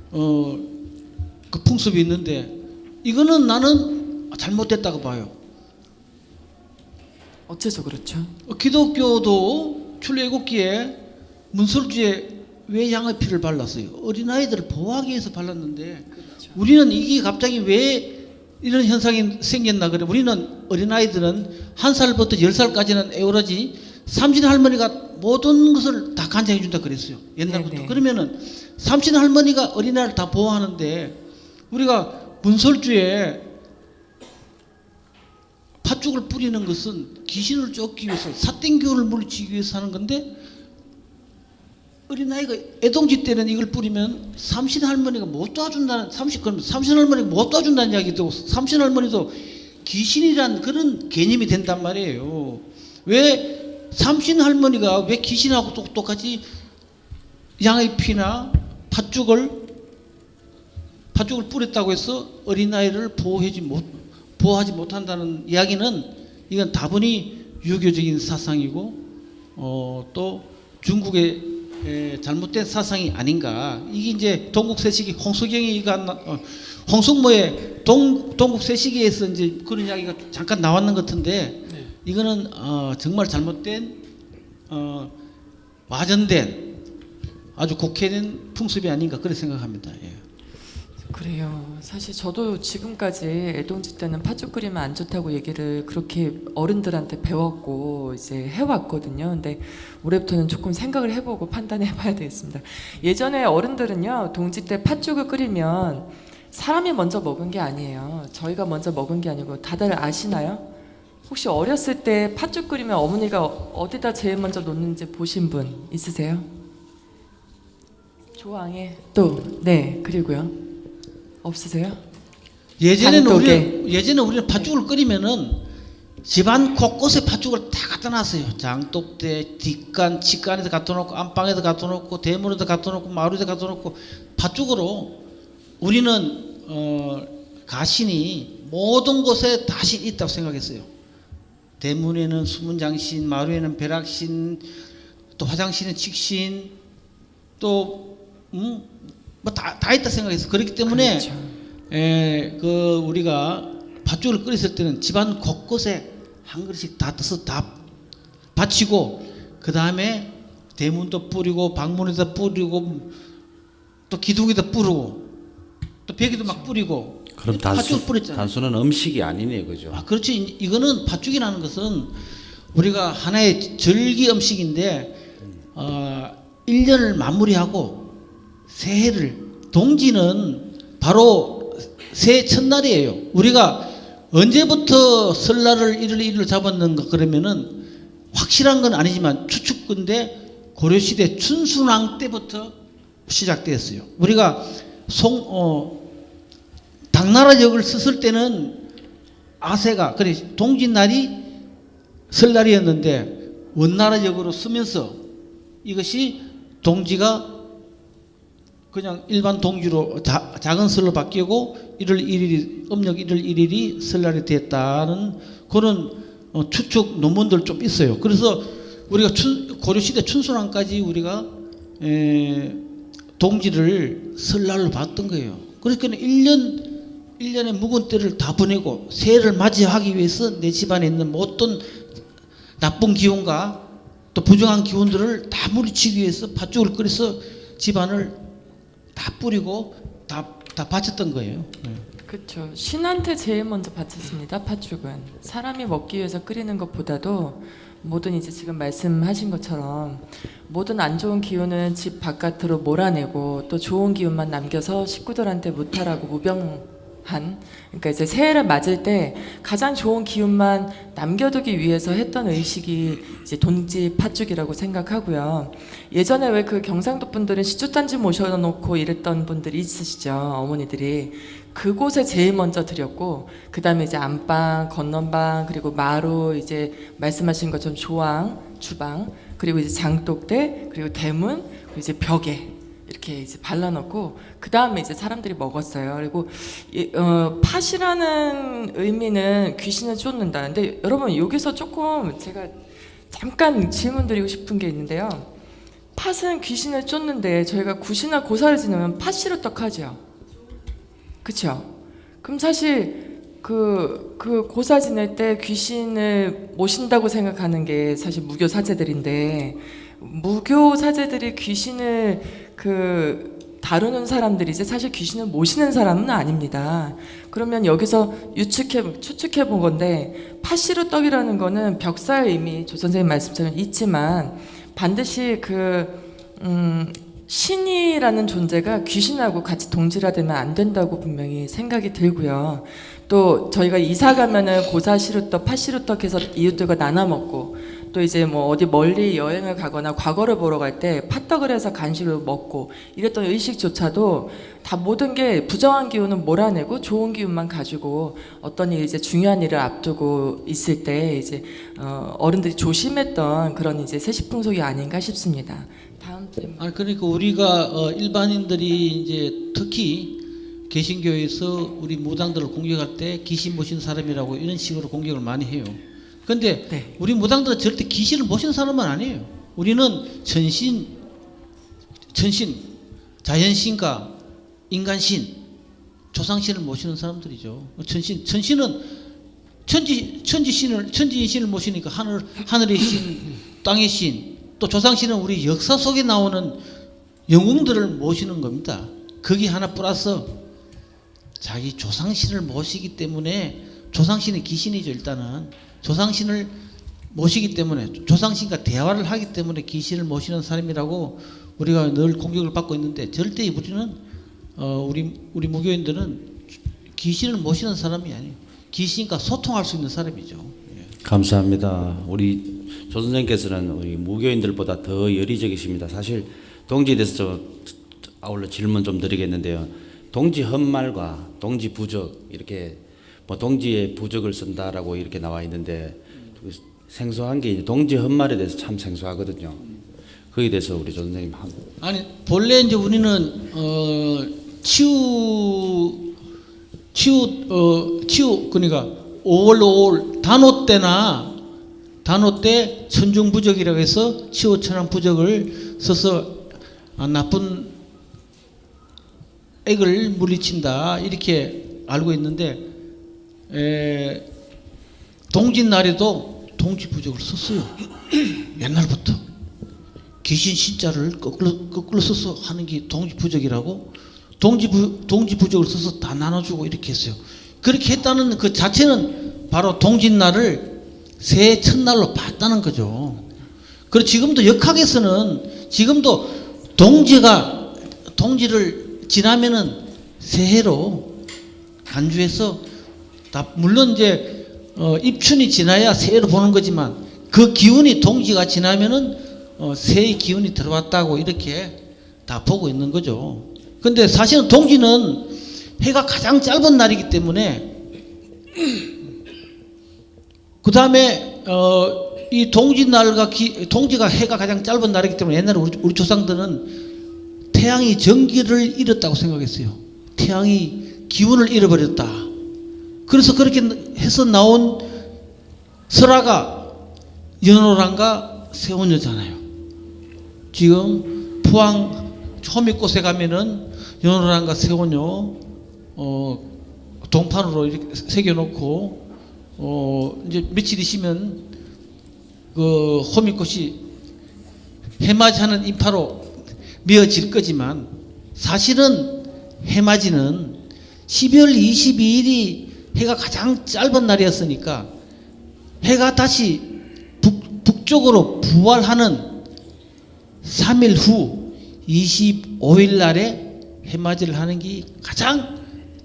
그 풍습이 있는데 이거는 나는 잘못됐다고 봐요. 어째서 그렇죠? 기독교도 출애굽기에 문설주에 왜 양의 피를 발랐어요? 어린아이들을 보호하기 위해서 발랐는데 우리는 이게 갑자기 왜 이런 현상이 생겼나 그래. 우리는 어린아이들은 1살부터 10살까지는 애월하지 삼신 할머니가 모든 것을 다 간장해 준다 그랬어요. 옛날부터. 네네. 그러면은 삼신 할머니가 어린아이를 다 보호하는데 우리가 문설주에 팥죽을 뿌리는 것은 귀신을 쫓기 위해서 사땡교를 물리치기 위해서 하는 건데 어린아이가 애동지 때는 이걸 뿌리면 삼신 할머니가 못 도와준다는 삼신 할머니가 못 도와준다는 이야기도 삼신 할머니도 귀신이란 그런 개념이 된단 말이에요. 왜 삼신 할머니가 왜 귀신하고 똑같이 양의 피나 팥죽을 뿌렸다고 해서 어린아이를 보호하지 못한다는 이야기는 이건 다분히 유교적인 사상이고 또 중국의 잘못된 사상이 아닌가. 이게 이제 동국세시기 홍석모의 동국세시기에서 이제 그런 이야기가 잠깐 나왔는 것 같은데 이거는 정말 잘못된 와전된 아주 곡해된 풍습이 아닌가 그렇게 생각합니다. 예. 그래요. 사실 저도 지금까지 애동지 때는 팥죽 끓이면 안 좋다고 얘기를 그렇게 어른들한테 배웠고 이제 해왔거든요. 근데 올해부터는 조금 생각을 해보고 판단해봐야 되겠습니다. 예전에 어른들은요, 동지 때 팥죽을 끓이면 사람이 먼저 먹은 게 아니에요. 저희가 먼저 먹은 게 아니고 다들 아시나요? 혹시 어렸을 때 팥죽 끓이면 어머니가 어디다 제일 먼저 놓는지 보신 분 있으세요? 조항에 또 네, 그리고요. 없으세요? 예전에는 장독에. 우리는 팥죽을 끓이면은 집안 곳곳에 팥죽을 다 갖다 놨어요. 장독대, 뒷간, 직간에도 갖다 놓고 안방에도 갖다 놓고 대문에도 갖다 놓고 마루에도 갖다 놓고 팥죽으로 우리는 가신이 모든 곳에 다신 있다고 생각했어요. 대문에는 수문장신, 마루에는 벼락신, 또 화장실은 칙신, 또 뭐 다 있다 생각해서 그렇기 때문에 그렇죠. 우리가 팥죽을 끓였을 때는 집안 곳곳에 한 그릇씩 다 떠서 다 바치고 그 다음에 대문도 뿌리고 방문에다 뿌리고 또 기둥에다 뿌리고 또 벽에도 막 뿌리고 그럼 팥죽을 뿌렸잖아요. 단순한 음식이 아니네요, 그죠? 그렇지. 이거는 팥죽이라는 것은 우리가 하나의 절기 음식인데 1년을 마무리하고 새해를 동지는 바로 새해 첫날이에요. 우리가 언제부터 설날을 1월 1일을 잡았는가 그러면은 확실한 건 아니지만 추측근데 고려시대 춘순왕 때부터 시작되었어요. 우리가 당나라 역을 썼을 때는 아세가 그래 동짓날이 설날이었는데 원나라 역으로 쓰면서 이것이 동지가 그냥 일반 동지로 작은 설로 바뀌고 1월 1일이 음력 1월 1일이 설날이 됐다는 그런 추측 논문들 좀 있어요. 그래서 우리가 고려시대 춘순왕까지 우리가 동지를 설날로 봤던 거예요. 그러니까 1년의 묵은 때를 다 보내고 새해를 맞이하기 위해서 내 집안에 있는 모든 나쁜 기운과 또 부정한 기운들을 다 물리치기 위해서 팥죽을 끓여서 집안을 다 뿌리고 다 바쳤던 거예요. 그렇죠. 신한테 제일 먼저 바쳤습니다. 팥죽은 사람이 먹기 위해서 끓이는 것보다도 모든 이제 지금 말씀하신 것처럼 모든 안 좋은 기운은 집 바깥으로 몰아내고 또 좋은 기운만 남겨서 식구들한테 무탈하고 무병 그러니까 이제 새해를 맞을 때 가장 좋은 기운만 남겨두기 위해서 했던 의식이 이제 동지 팥죽이라고 생각하고요. 예전에 왜 그 경상도 분들은 시주단지 모셔놓고 이랬던 분들이 있으시죠, 어머니들이. 그곳에 제일 먼저 드렸고, 그 다음에 이제 안방, 건넌방, 그리고 마루, 이제 말씀하신 것처럼 조항, 주방, 그리고 이제 장독대, 그리고 대문, 그리고 이제 벽에 이렇게 이제 발라놓고, 그 다음에 이제 사람들이 먹었어요. 그리고 팥이라는 의미는 귀신을 쫓는다. 근데 여러분, 여기서 조금 제가 잠깐 질문드리고 싶은 게 있는데요. 팥은 귀신을 쫓는데 저희가 굿이나 고사를 지내면 팥씨로 떡하죠. 그쵸? 그럼 사실 그 고사 지낼 때 귀신을 모신다고 생각하는 게 사실 무교 사제들인데, 무교 사제들이 귀신을 다루는 사람들이지 사실 귀신을 모시는 사람은 아닙니다. 그러면 여기서 추측해 본 건데, 팥시루 떡이라는 거는 벽사의 의미, 조 선생님 말씀처럼 있지만 반드시 신이라는 존재가 귀신하고 같이 동질화되면 안 된다고 분명히 생각이 들고요. 또 저희가 이사 가면은 고사시루떡, 팥시루떡 해서 이웃들과 나눠 먹고, 또 이제 뭐 어디 멀리 여행을 가거나 과거를 보러 갈 때 팥떡을 해서 간식으로 먹고 이랬던 의식조차도 다 모든 게 부정한 기운은 몰아내고 좋은 기운만 가지고 어떤 일이 이제 중요한 일을 앞두고 있을 때 이제 어른들이 조심했던 그런 이제 세시풍속이 아닌가 싶습니다. 다음 질문. 그러니까 우리가 일반인들이 이제 특히 개신교에서 우리 무당들을 공격할 때 귀신 모신 사람이라고 이런 식으로 공격을 많이 해요. 근데 네. 우리 무당들은 절대 귀신을 모시는 사람은 아니에요. 우리는 천신, 자연신과 인간신, 조상신을 모시는 사람들이죠. 천신은 천지신을 모시니까 하늘의 신, 땅의 신, 또 조상신은 우리 역사 속에 나오는 영웅들을 모시는 겁니다. 거기 하나 플러스 자기 조상신을 모시기 때문에, 조상신이 귀신이죠. 일단은 조상신을 모시기 때문에, 조상신과 대화를 하기 때문에 귀신을 모시는 사람이라고 우리가 늘 공격을 받고 있는데, 절대 우리는 우리 무교인들은 귀신을 모시는 사람이 아니에요. 귀신과 소통할 수 있는 사람이죠. 예. 감사합니다. 우리 조 선생님께서는 우리 무교인들보다 더 열의적이십니다. 사실 동지에 대해서 좀 아울러 질문 좀 드리겠는데요. 동지 헛말과 동지 부적, 이렇게 뭐 동지의 부적을 쓴다라고 이렇게 나와 있는데, 생소한 게 동지 헛말에 대해서 참 생소하거든요. 거기에 대해서 우리 조 선생님 아니, 본래 이제 우리는 치유 그러니까 5월 5월 단오 때 천중 부적이라고 해서 치오천왕 부적을 써서 나쁜 액을 물리친다, 이렇게 알고 있는데, 동짓날에도 동지 부적을 썼어요. 옛날부터 귀신 신자를 거꾸로 써서 하는 게 동지 부적이라고, 동지 부적을 써서 다 나눠주고 이렇게 했어요. 그렇게 했다는 그 자체는 바로 동짓날을 새해 첫날로 봤다는 거죠. 그리고 지금도 역학에서는 지금도 동지를 지나면은 새해로 간주해서 다, 물론 이제 입춘이 지나야 새해로 보는 거지만, 그 기운이 동지가 지나면은 새의 기운이 들어왔다고 이렇게 다 보고 있는 거죠. 근데 사실은 동지는 해가 가장 짧은 날이기 때문에, 그 다음에 이 동지날과 동지가 해가 가장 짧은 날이기 때문에 옛날에 우리 조상들은 태양이 정기를 잃었다고 생각했어요. 태양이 기운을 잃어버렸다. 그래서 그렇게 해서 나온 설화가 연호랑과 세원녀잖아요. 지금 포항 호미꽃에 가면은 연호랑과 세원녀 동판으로 이렇게 새겨놓고, 이제 며칠 있으면 그 호미꽃이 해맞이하는 인파로 메어질 거지만, 사실은 해맞이는 12월 22일이 해가 가장 짧은 날이었으니까, 해가 다시 북쪽으로 부활하는 3일 후 25일 날에 해맞이를 하는 게 가장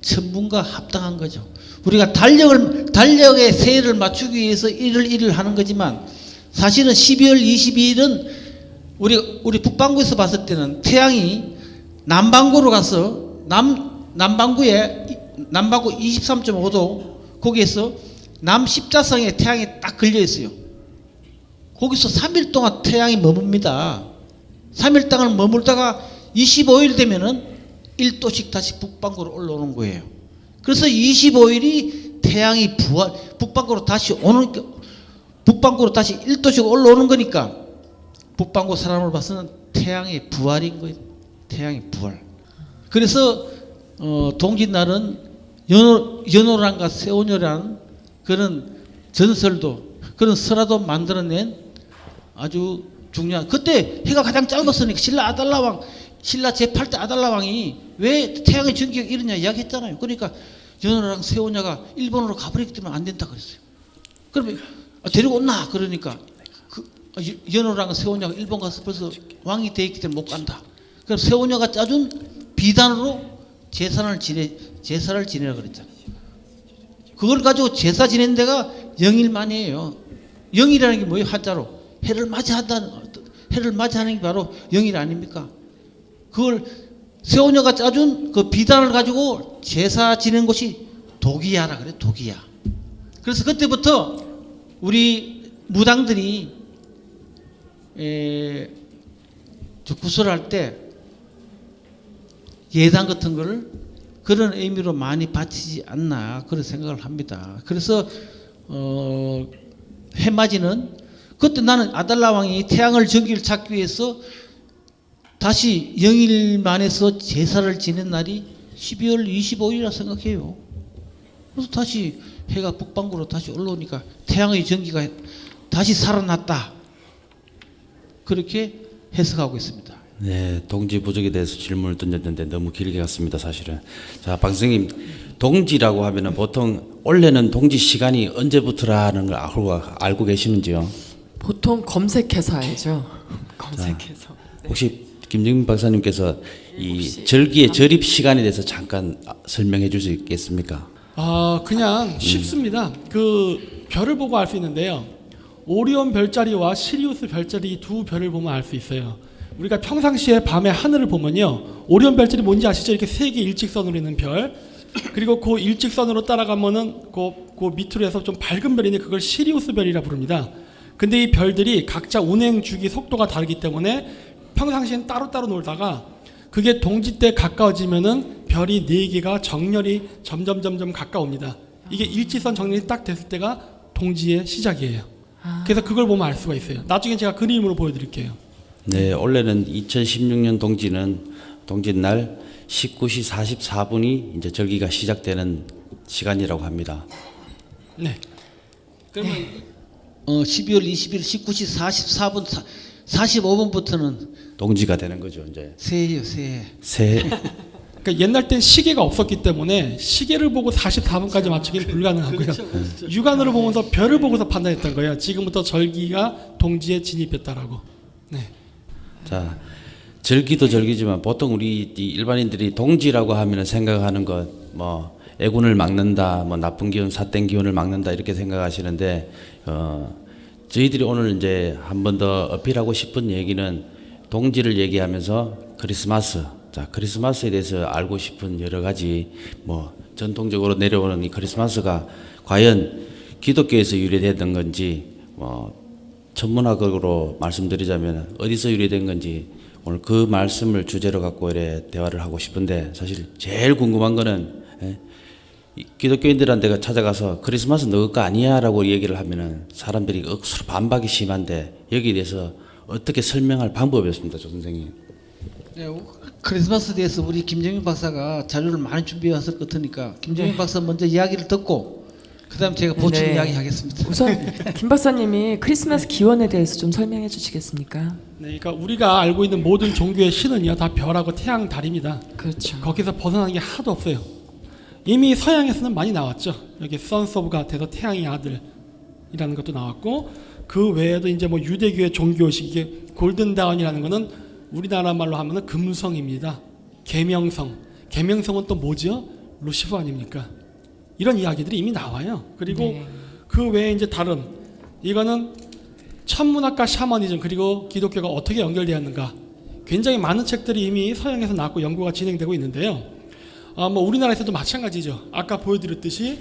천문과 합당한 거죠. 우리가 달력의 새해를 맞추기 위해서 1을 하는 거지만 사실은 12월 22일은 우리 북반구에서 봤을 때는 태양이 남반구로 가서 남반구 23.5도 거기에서 남십자성에 태양이 딱 걸려 있어요. 거기서 3일 동안 태양이 머뭅니다. 3일 동안 머물다가 25일 되면은 1도씩 다시 북반구로 올라오는 거예요. 그래서 25일이 태양이 북반구로 다시 1도씩 올라오는 거니까 북반구 사람을 봐서는 태양의 부활인 거예요. 태양의 부활. 그래서 동짓날은 연호랑과 세오녀라는 그런 전설도 그런 설화도 만들어낸 아주 중요한, 그때 해가 가장 짧았으니까 신라 제8대 아달라왕이 왜 태양의 전기가 이러냐 이야기했잖아요. 그러니까 연호랑 세오녀가 일본으로 가버리기 때문에 안 된다 그랬어요. 그러면 데리고 온나 그러니까 연호랑 세오녀가 일본 가서 벌써 왕이 돼 있기 때문에 못 간다. 그럼 세오녀가 짜준 비단으로 제사를 지내라 그랬잖아요. 그걸 가지고 제사 지낸 데가 영일만이에요. 영일이라는 게 뭐예요? 한자로 해를 맞이하는 게 바로 영일 아닙니까? 그걸 세오녀가 짜준 그 비단을 가지고 제사 지낸 곳이 도기야라 그래. 도기야. 그래서 그때부터 우리 무당들이 구설할 때 예당 같은 거를 그런 의미로 많이 바치지 않나 그런 생각을 합니다. 그래서 해맞이는 그때 나는 아달라 왕이 태양을 전기를 찾기 위해서 다시 영일만에서 제사를 지낸 날이 12월 25일이라 생각해요. 그래서 다시 해가 북반구로 다시 올라오니까 태양의 전기가 다시 살아났다. 그렇게 해석하고 있습니다. 네, 동지 부적에 대해서 질문을 던졌는데 너무 길게 갔습니다, 사실은. 자, 박 선생님, 동지라고 하면은 보통 원래는 동지 시간이 언제부터라는 걸 알고 계시는지요? 보통 검색해서 알죠. 검색해서. 네. 혹시 김정민 박사님께서 이 절기의 절입 시간에 대해서 잠깐 설명해 줄 수 있겠습니까? 그냥 쉽습니다. 그 별을 보고 알 수 있는데요. 오리온 별자리와 시리우스 별자리 두 별을 보면 알 수 있어요. 우리가 평상시에 밤에 하늘을 보면요, 오리온 별자리 뭔지 아시죠? 이렇게 세 개 일직선으로 있는 별, 그리고 그 일직선으로 따라가면은 그 밑으로 해서 좀 밝은 별인데 그걸 시리우스 별이라 부릅니다. 근데 이 별들이 각자 운행 주기 속도가 다르기 때문에 평상시엔 따로따로 놀다가 그게 동지 때 가까워지면은 별이 4개가 정렬이 점점 가까웁니다. 이게 일직선 정렬이 딱 됐을 때가 동지의 시작이에요. 그래서 그걸 보면 알 수가 있어요. 나중에 제가 그림으로 보여드릴게요. 네, 원래는 2016년 동짓날 19시 44분이 이제 절기가 시작되는 시간이라고 합니다. 네. 그러면 12월 20일 19시 44분 45분부터는 동지가 되는 거죠, 이제. 새해요, 새해. 그러니까 옛날 땐 시계가 없었기 때문에 시계를 보고 44분까지 맞추기는 불가능하고요. 육안으로 보면서 별을 보고서 판단했던 거예요. 지금부터 절기가 동지에 진입했다라고. 네. 자, 절기도 절기지만 보통 우리 일반인들이 동지라고 하면 생각하는 것, 뭐 애군을 막는다, 뭐 나쁜 기운, 삿된 기운을 막는다 이렇게 생각하시는데 저희들이 오늘 이제 한 번 더 어필하고 싶은 얘기는 동지를 얘기하면서 크리스마스, 자 크리스마스에 대해서 알고 싶은 여러 가지 뭐 전통적으로 내려오는 이 크리스마스가 과연 기독교에서 유래됐던 건지 뭐 천문학으로 말씀드리자면 어디서 유래된 건지 오늘 그 말씀을 주제로 갖고 이래 대화를 하고 싶은데 사실 제일 궁금한 거는 기독교인들한테 찾아가서 크리스마스 너 거 아니야 라고 얘기를 하면은 사람들이 억수로 반박이 심한데 여기에 대해서 어떻게 설명할 방법이 없습니다, 조 선생님. 네, 크리스마스에 대해서 우리 김정민 박사가 자료를 많이 준비해 왔을 것 같으니까 김정민 박사 먼저 이야기를 듣고 그다음 제가 보충 네. 이야기하겠습니다. 우선 김 박사님이 크리스마스 기원에 대해서 좀 설명해 주시겠습니까? 네, 그러니까 우리가 알고 있는 모든 종교의 신은요 다 별하고 태양, 달입니다. 그렇죠. 거기서 벗어나는 게 하나도 없어요. 이미 서양에서는 많이 나왔죠. 여기 Sons of God에서 태양의 아들이라는 것도 나왔고 그 외에도 이제 뭐 유대교의 종교식 이게 골든 다운이라는 거는 우리나라 말로 하면은 금성입니다. 계명성. 계명성은 또 뭐죠? 루시퍼 아닙니까? 이런 이야기들이 이미 나와요. 그리고 네. 그 외에 이제 다른 이거는 천문학과 샤머니즘 그리고 기독교가 어떻게 연결되었는가 굉장히 많은 책들이 이미 서양에서 나왔고 연구가 진행되고 있는데요. 뭐 우리나라에서도 마찬가지죠. 아까 보여드렸듯이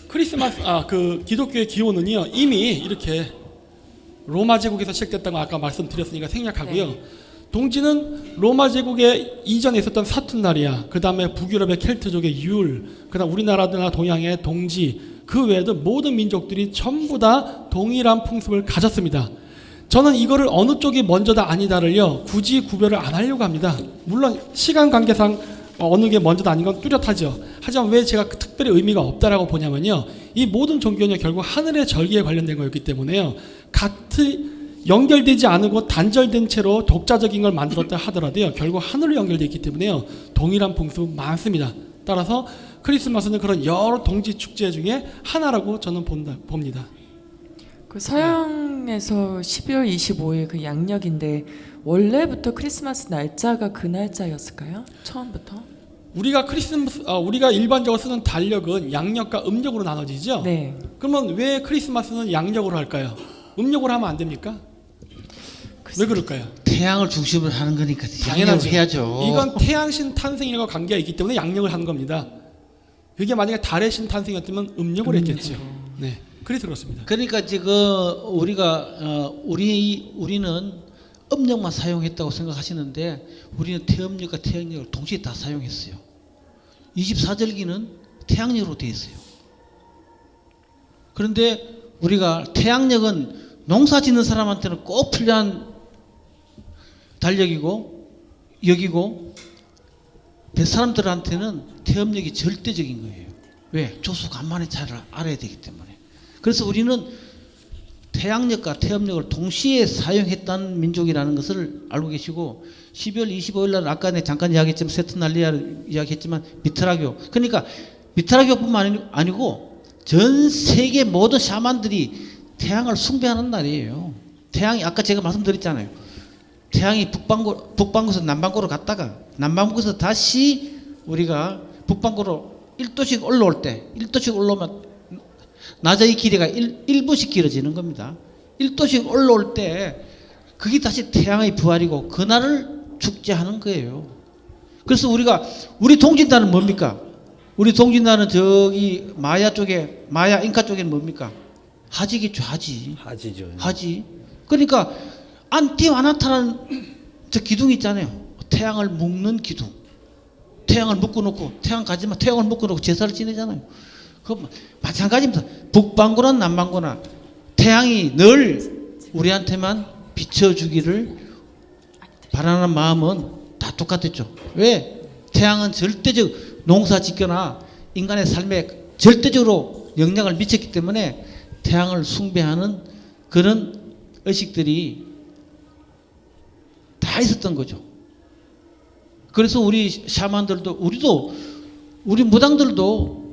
크리스마스 그 기독교의 기원은요 이미 이렇게 로마 제국에서 시작됐다고 아까 말씀드렸으니까 생략하고요. 네. 동지는 로마 제국의 이전에 있었던 사툰나리아, 그 다음에 북유럽의 켈트족의 율, 그다음 우리나라나 동양의 동지, 그 외에도 모든 민족들이 전부 다 동일한 풍습을 가졌습니다. 저는 이거를 어느 쪽이 먼저다 아니다를요 굳이 구별을 안 하려고 합니다. 물론 시간 관계상 어느 게 먼저다 아닌 건 뚜렷하죠. 하지만 왜 제가 특별히 의미가 없다라고 보냐면요, 이 모든 종교는 결국 하늘의 절기에 관련된 거였기 때문에요. 같은 연결되지 않고 단절된 채로 독자적인 걸 만들었다 하더라도요 결국 하늘로 연결되어 있기 때문에요 동일한 풍습 많습니다. 따라서 크리스마스는 그런 여러 동지 축제 중에 하나라고 저는 봅니다. 그 서양에서 12월 25일 그 양력인데 원래부터 크리스마스 날짜가 그 날짜였을까요? 처음부터? 우리가 일반적으로 쓰는 달력은 양력과 음력으로 나눠지죠. 네. 그러면 왜 크리스마스는 양력으로 할까요? 음력으로 하면 안 됩니까? 왜 그럴까요? 태양을 중심으로 하는 거니까 양력을 당연하죠. 해야죠. 이건 태양신 탄생일과 관계가 있기 때문에 양력을 하는 겁니다. 이게 만약에 달의 신 탄생이었다면 음력을 했겠죠. 네, 그래서 그렇습니다. 그러니까 지금 우리는 음력만 사용했다고 생각하시는데 우리는 태음력과 태양력을 동시에 다 사용했어요. 24절기는 태양력으로 되어 있어요. 그런데 우리가 태양력은 농사 짓는 사람한테는 꼭 필요한 달력이고 여기고 사람들한테는 태음력이 절대적인 거예요. 왜? 조수 간만에 잘 알아야 되기 때문에. 그래서 우리는 태양력과 태음력을 동시에 사용했다는 민족이라는 것을 알고 계시고 12월 25일 날 아까 내가 잠깐 이야기했지만 세트날리아를 이야기했지만 미트라교, 그러니까 미트라교뿐만 아니고 전 세계 모든 샤만들이 태양을 숭배하는 날이에요. 태양이 아까 제가 말씀드렸잖아요. 태양이 북반구에서 남반구로 갔다가 남반구에서 다시 우리가 북반구로 1도씩 올라올 때 1도씩 올라오면 낮의 길이가 1분씩 길어지는 겁니다. 1도씩 올라올 때 그게 다시 태양의 부활이고 그날을 축제하는 거예요. 그래서 우리 동진단은 뭡니까? 우리 동진단은 저기 마야 잉카 쪽에는 뭡니까? 하지겠죠. 하지죠. 하지. 그러니까 안티와나타라는 저 기둥이 있잖아요. 태양을 묶는 기둥. 태양을 묶어놓고 태양 가지만 태양을 묶어놓고 제사를 지내잖아요. 그 마찬가지입니다. 북반구나 남반구나 태양이 늘 우리한테만 비춰주기를 바라는 마음은 다 똑같았죠. 왜? 태양은 절대적 농사 짓거나 인간의 삶에 절대적으로 영향을 미쳤기 때문에 태양을 숭배하는 그런 의식들이 다 있었던 거죠. 그래서 우리 샤만들도 우리 무당들도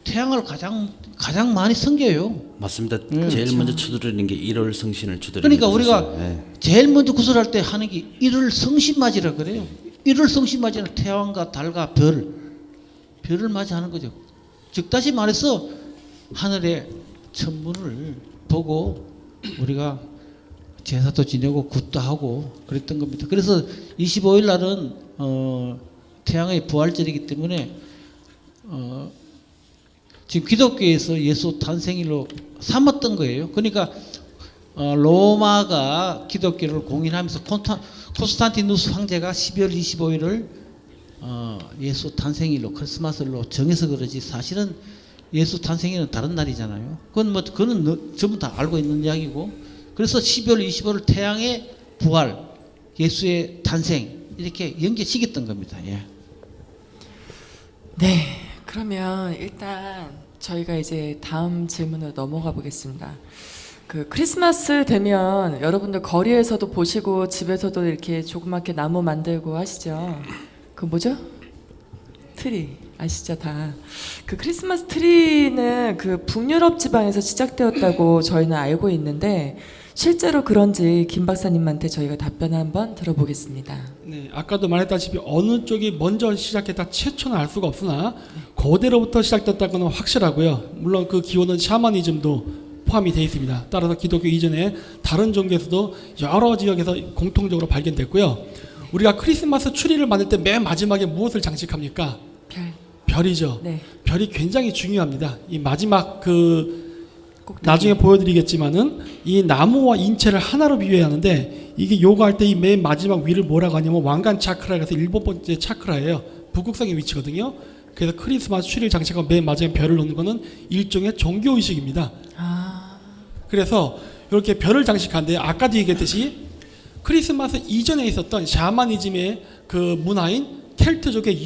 태양을 가장 많이 섬겨요. 맞습니다. 제일 먼저 추드리는 게 1월 성신을 추드립니다. 그러니까 우리가 네. 제일 먼저 구슬할 때 하는 게 1월 성신맞이라 그래요. 1월 성신맞이는 태양과 달과 별을 맞이하는 거죠. 즉 다시 말해서 하늘의 천문을 보고 우리가 제사도 지내고 굿도 하고 그랬던 겁니다. 그래서 25일 날은 태양의 부활절이기 때문에 지금 기독교에서 예수 탄생일로 삼았던 거예요. 그러니까 로마가 기독교를 공인하면서 콘스탄티누스 황제가 12월 25일을 예수 탄생일로 크리스마스로 정해서 그러지 사실은 예수 탄생일은 다른 날이잖아요. 그거는 전부 다 알고 있는 이야기고, 그래서 12월 25일 태양의 부활, 예수의 탄생 이렇게 연계시켰던 겁니다. 예. 네, 그러면 일단 저희가 이제 다음 질문으로 넘어가 보겠습니다. 그 크리스마스 되면 여러분들 거리에서도 보시고 집에서도 이렇게 조그맣게 나무 만들고 하시죠? 그 뭐죠? 트리. 아시죠 다. 그 크리스마스 트리는 그 북유럽 지방에서 시작되었다고 저희는 알고 있는데 실제로 그런지 김 박사님한테 저희가 답변을 한번 들어보겠습니다. 네, 아까도 말했다시피 어느 쪽이 먼저 시작했다 최초는 알 수가 없으나 고대로부터 시작됐다고는 확실하고요. 물론 그 기원은 샤머니즘도 포함이 되어 있습니다. 따라서 기독교 이전에 다른 종교에서도 여러 지역에서 공통적으로 발견됐고요. 우리가 크리스마스 추리를 만들 때 맨 마지막에 무엇을 장식합니까? 별. 별이죠. 네. 별이 굉장히 중요합니다. 이 마지막 그 꼭대기. 나중에 보여드리겠지만은 이 나무와 인체를 하나로 비유하는데 이게 요구할 때 이 맨 마지막 위를 뭐라고 하냐면 왕관 차크라가 해서 7번째 차크라예요. 북극성에 위치거든요. 그래서 크리스마스 추리를 장식하고 맨 마지막에 별을 놓는 거는 일종의 종교 의식입니다. 아, 그래서 이렇게 별을 장식하는데 아까도 얘기했듯이 크리스마스 이전에 있었던 샤머니즘의 그 문화인 켈트족의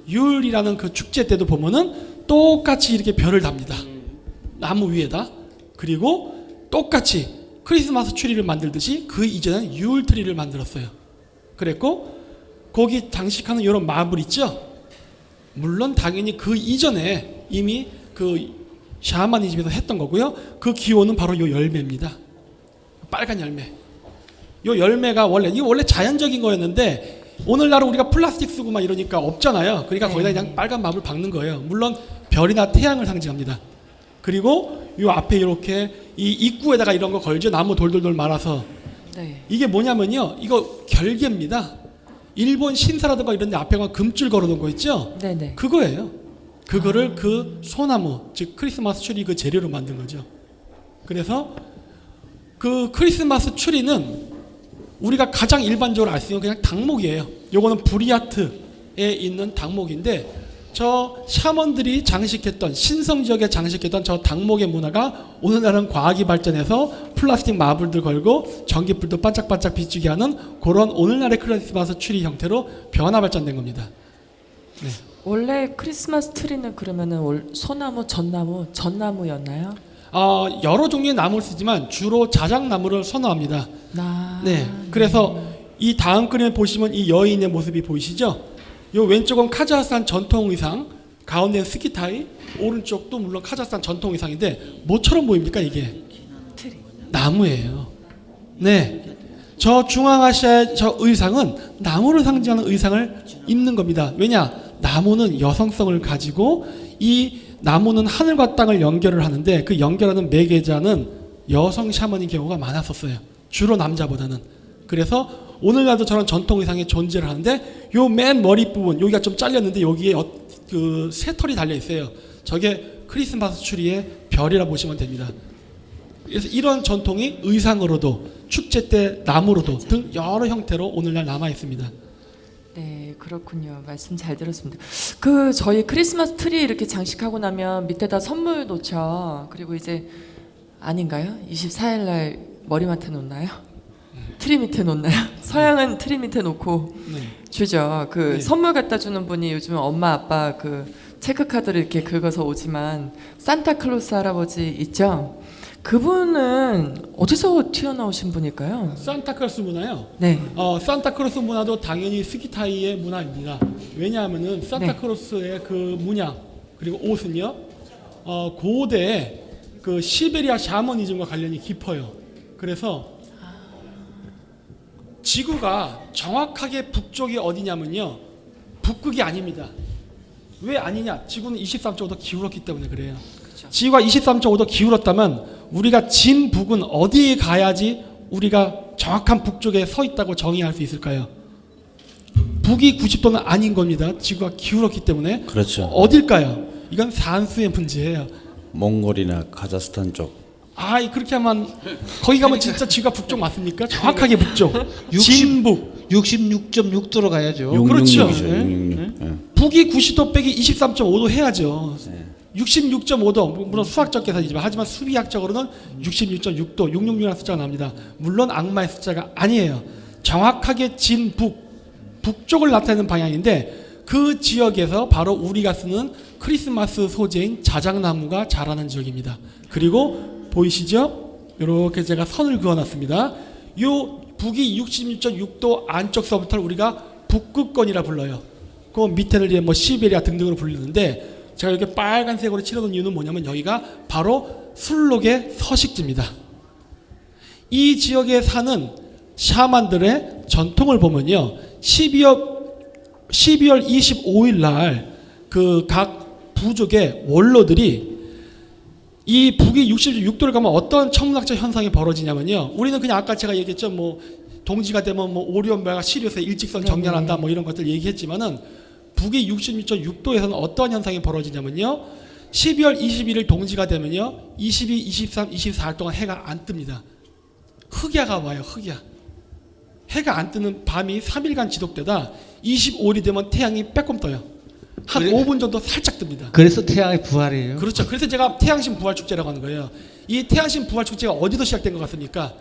율이라는 그 축제 때도 보면은 똑같이 이렇게 별을 답니다. 나무 위에다. 그리고 똑같이 크리스마스 트리를 만들듯이 그 이전엔 율 트리를 만들었어요. 그랬고 거기 장식하는 이런 마블 있죠? 물론 당연히 그 이전에 이미 그 샤머니즘에서 했던 거고요. 그 기원은 바로 요 열매입니다. 빨간 열매. 요 열매가 이게 원래 자연적인 거였는데 오늘날은 우리가 플라스틱 쓰고 막 이러니까 없잖아요. 그러니까 거기다 그냥 빨간 마블 박는 거예요. 물론 별이나 태양을 상징합니다. 그리고 요 앞에 이렇게 이 입구에다가 이런 거 걸죠. 나무 돌돌돌 말아서. 네. 이게 뭐냐면요. 이거 결계입니다. 일본 신사라든가 이런 데 앞에 금줄 걸어놓은 거 있죠? 네네. 그거예요. 그거를 그 소나무, 즉 크리스마스 추리 그 재료로 만든 거죠. 그래서 그 크리스마스 추리는 우리가 가장 일반적으로 알 수 있는 그냥 당목이에요. 요거는 브리아트에 있는 당목인데 저 샤먼들이 장식했던 신성 지역에 장식했던 저 당목의 문화가 오늘날은 과학이 발전해서 플라스틱 마블들 걸고 전기불도 반짝반짝 비추게 하는 그런 오늘날의 크리스마스 추리 형태로 변화 발전된 겁니다. 네. 원래 크리스마스 트리는 그러면은 소나무, 전나무였나요? 여러 종류의 나무를 쓰지만 주로 자작나무를 선호합니다. 네. 그래서 이 다음 그림에 보시면 이 여인의 모습이 보이시죠? 요 왼쪽은 카자흐스탄 전통 의상, 가운데는 스키타이, 오른쪽도 물론 카자흐스탄 전통 의상인데 뭐처럼 보입니까 이게? 트리. 나무예요. 네. 저 중앙아시아의 저 의상은 나무를 상징하는 의상을 입는 겁니다. 왜냐? 나무는 여성성을 가지고 이 나무는 하늘과 땅을 연결을 하는데 그 연결하는 매개자는 여성 샤먼인 경우가 많았었어요. 주로 남자보다는. 그래서 오늘날도 저런 전통 의상이 존재를 하는데 요 맨 머리 부분 여기가 좀 잘렸는데 여기에 그 새털이 달려 있어요. 저게 크리스마스 추리의 별이라 보시면 됩니다. 그래서 이런 전통이 의상으로도 축제 때 나무로도 등 여러 형태로 오늘날 남아 있습니다. 네, 그렇군요. 말씀 잘 들었습니다. 그 저희 크리스마스 트리 이렇게 장식하고 나면 밑에다 선물 놓죠. 그리고 이제 아닌가요? 24일 날 머리맡에 놓나요? 트리 밑에 놓나요? 서양은 트리 밑에 놓고 네. 주죠. 그 네. 선물 갖다 주는 분이 요즘 엄마 아빠 그 체크카드를 이렇게 긁어서 오지만 산타클로스 할아버지 있죠? 그분은 어디서 튀어나오신 분일까요? 산타클로스 문화요. 네. 산타클로스 문화도 당연히 스키타이의 문화입니다. 왜냐하면은 산타클로스의 그 문양 그리고 옷은요, 고대 그 시베리아 샤머니즘과 관련이 깊어요. 그래서 지구가 정확하게 북쪽이 어디냐면요, 북극이 아닙니다. 왜 아니냐? 지구는 23.5도 기울었기 때문에 그래요. 그렇죠. 지구가 23.5도 기울었다면 우리가 진북은 어디에 가야지 우리가 정확한 북쪽에 서 있다고 정의할 수 있을까요? 북이 90도는 아닌 겁니다. 지구가 기울었기 때문에. 그렇죠. 어딜까요? 이건 산수의 문제예요. 몽골이나 카자흐스탄 쪽. 그렇게 하면 거기 가면 진짜 지구가 북쪽 맞습니까? 정확하게 북쪽. 60. 진북. 66.6도로 가야죠. 그렇죠. 666이죠. 네. 666. 예. 북이 90도 빼기 23.5도 해야죠. 네. 66.5도, 물론 수학적 계산이지만, 하지만 수비학적으로는 66.6도, 666이라는 숫자가 나옵니다. 물론 악마의 숫자가 아니에요. 정확하게 북쪽을 나타내는 방향인데, 그 지역에서 바로 우리가 쓰는 크리스마스 소재인 자작나무가 자라는 지역입니다. 그리고 보이시죠? 이렇게 제가 선을 그어놨습니다. 요 북이 66.6도 안쪽서부터 우리가 북극권이라 불러요. 그 밑에를 이제 뭐 시베리아 등등으로 불리는데 제가 이렇게 빨간색으로 칠해놓은 이유는 뭐냐면 여기가 바로 술록의 서식지입니다. 이 지역에 사는 샤만들의 전통을 보면요, 12월 25일 날 그 각 부족의 원로들이 이 북위 66도를 가면 어떤 천문학적 현상이 벌어지냐면요, 우리는 그냥 아까 제가 얘기했죠, 뭐 동지가 되면 뭐 오리온별과 시리우스의 일직선 정렬한다 뭐 이런 것들 얘기했지만은 북위 66.6도에서는 어떤 현상이 벌어지냐면요, 12월 21일 동지가 되면요 22, 23, 24일 동안 해가 안 뜹니다. 흑야가 와요. 흑야. 해가 안 뜨는 밤이 3일간 지속되다 25일이 되면 태양이 빼꼼 떠요. 한 그래? 5분 정도 살짝 뜹니다. 그래서 태양의 부활이에요. 그렇죠. 그래서 제가 태양신 부활 축제라고 하는 거예요. 이 태양신 부활 축제가 어디서 시작된 것 같습니까?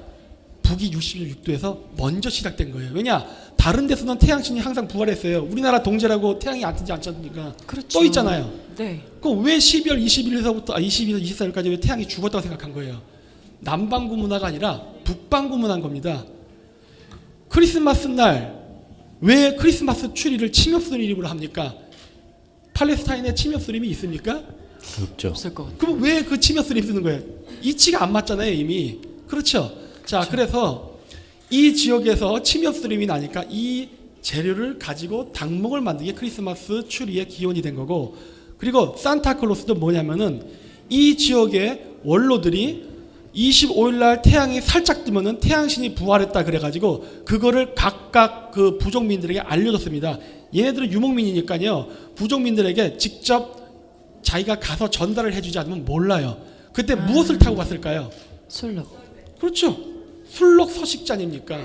북위 66도에서 먼저 시작된 거예요. 왜냐? 다른 데서는 태양신이 항상 부활했어요. 우리나라 동제라고 태양이 안 뜨지 않습니까? 그렇죠. 떠 있잖아요. 네. 그럼 왜 12월 21일서부터 22일, 24일까지 왜 태양이 죽었다고 생각한 거예요? 남반구 문화가 아니라 북반구 문화인 겁니다. 크리스마스 날 왜 크리스마스 추리를 침엽수림으로 합니까? 팔레스타인에 침엽수림이 있습니까? 없죠. 없을 것 같아요. 그럼 왜 그 침엽수림 쓰는 거예요? 이치가 안 맞잖아요, 이미. 그렇죠? 자, 그래서 이 지역에서 침엽수림이 나니까 이 재료를 가지고 닭목을 만든 게 크리스마스 추리의 기원이 된 거고, 그리고 산타클로스도 뭐냐면은 이 지역의 원로들이 25일 날 태양이 살짝 뜨면은 태양신이 부활했다 그래가지고 그거를 각각 그 부족민들에게 알려줬습니다. 얘네들은 유목민이니까요, 부족민들에게 직접 자기가 가서 전달을 해주지 않으면 몰라요. 그때 무엇을 타고 갔을까요? 술록. 그렇죠. 술록 서식지 아닙니까?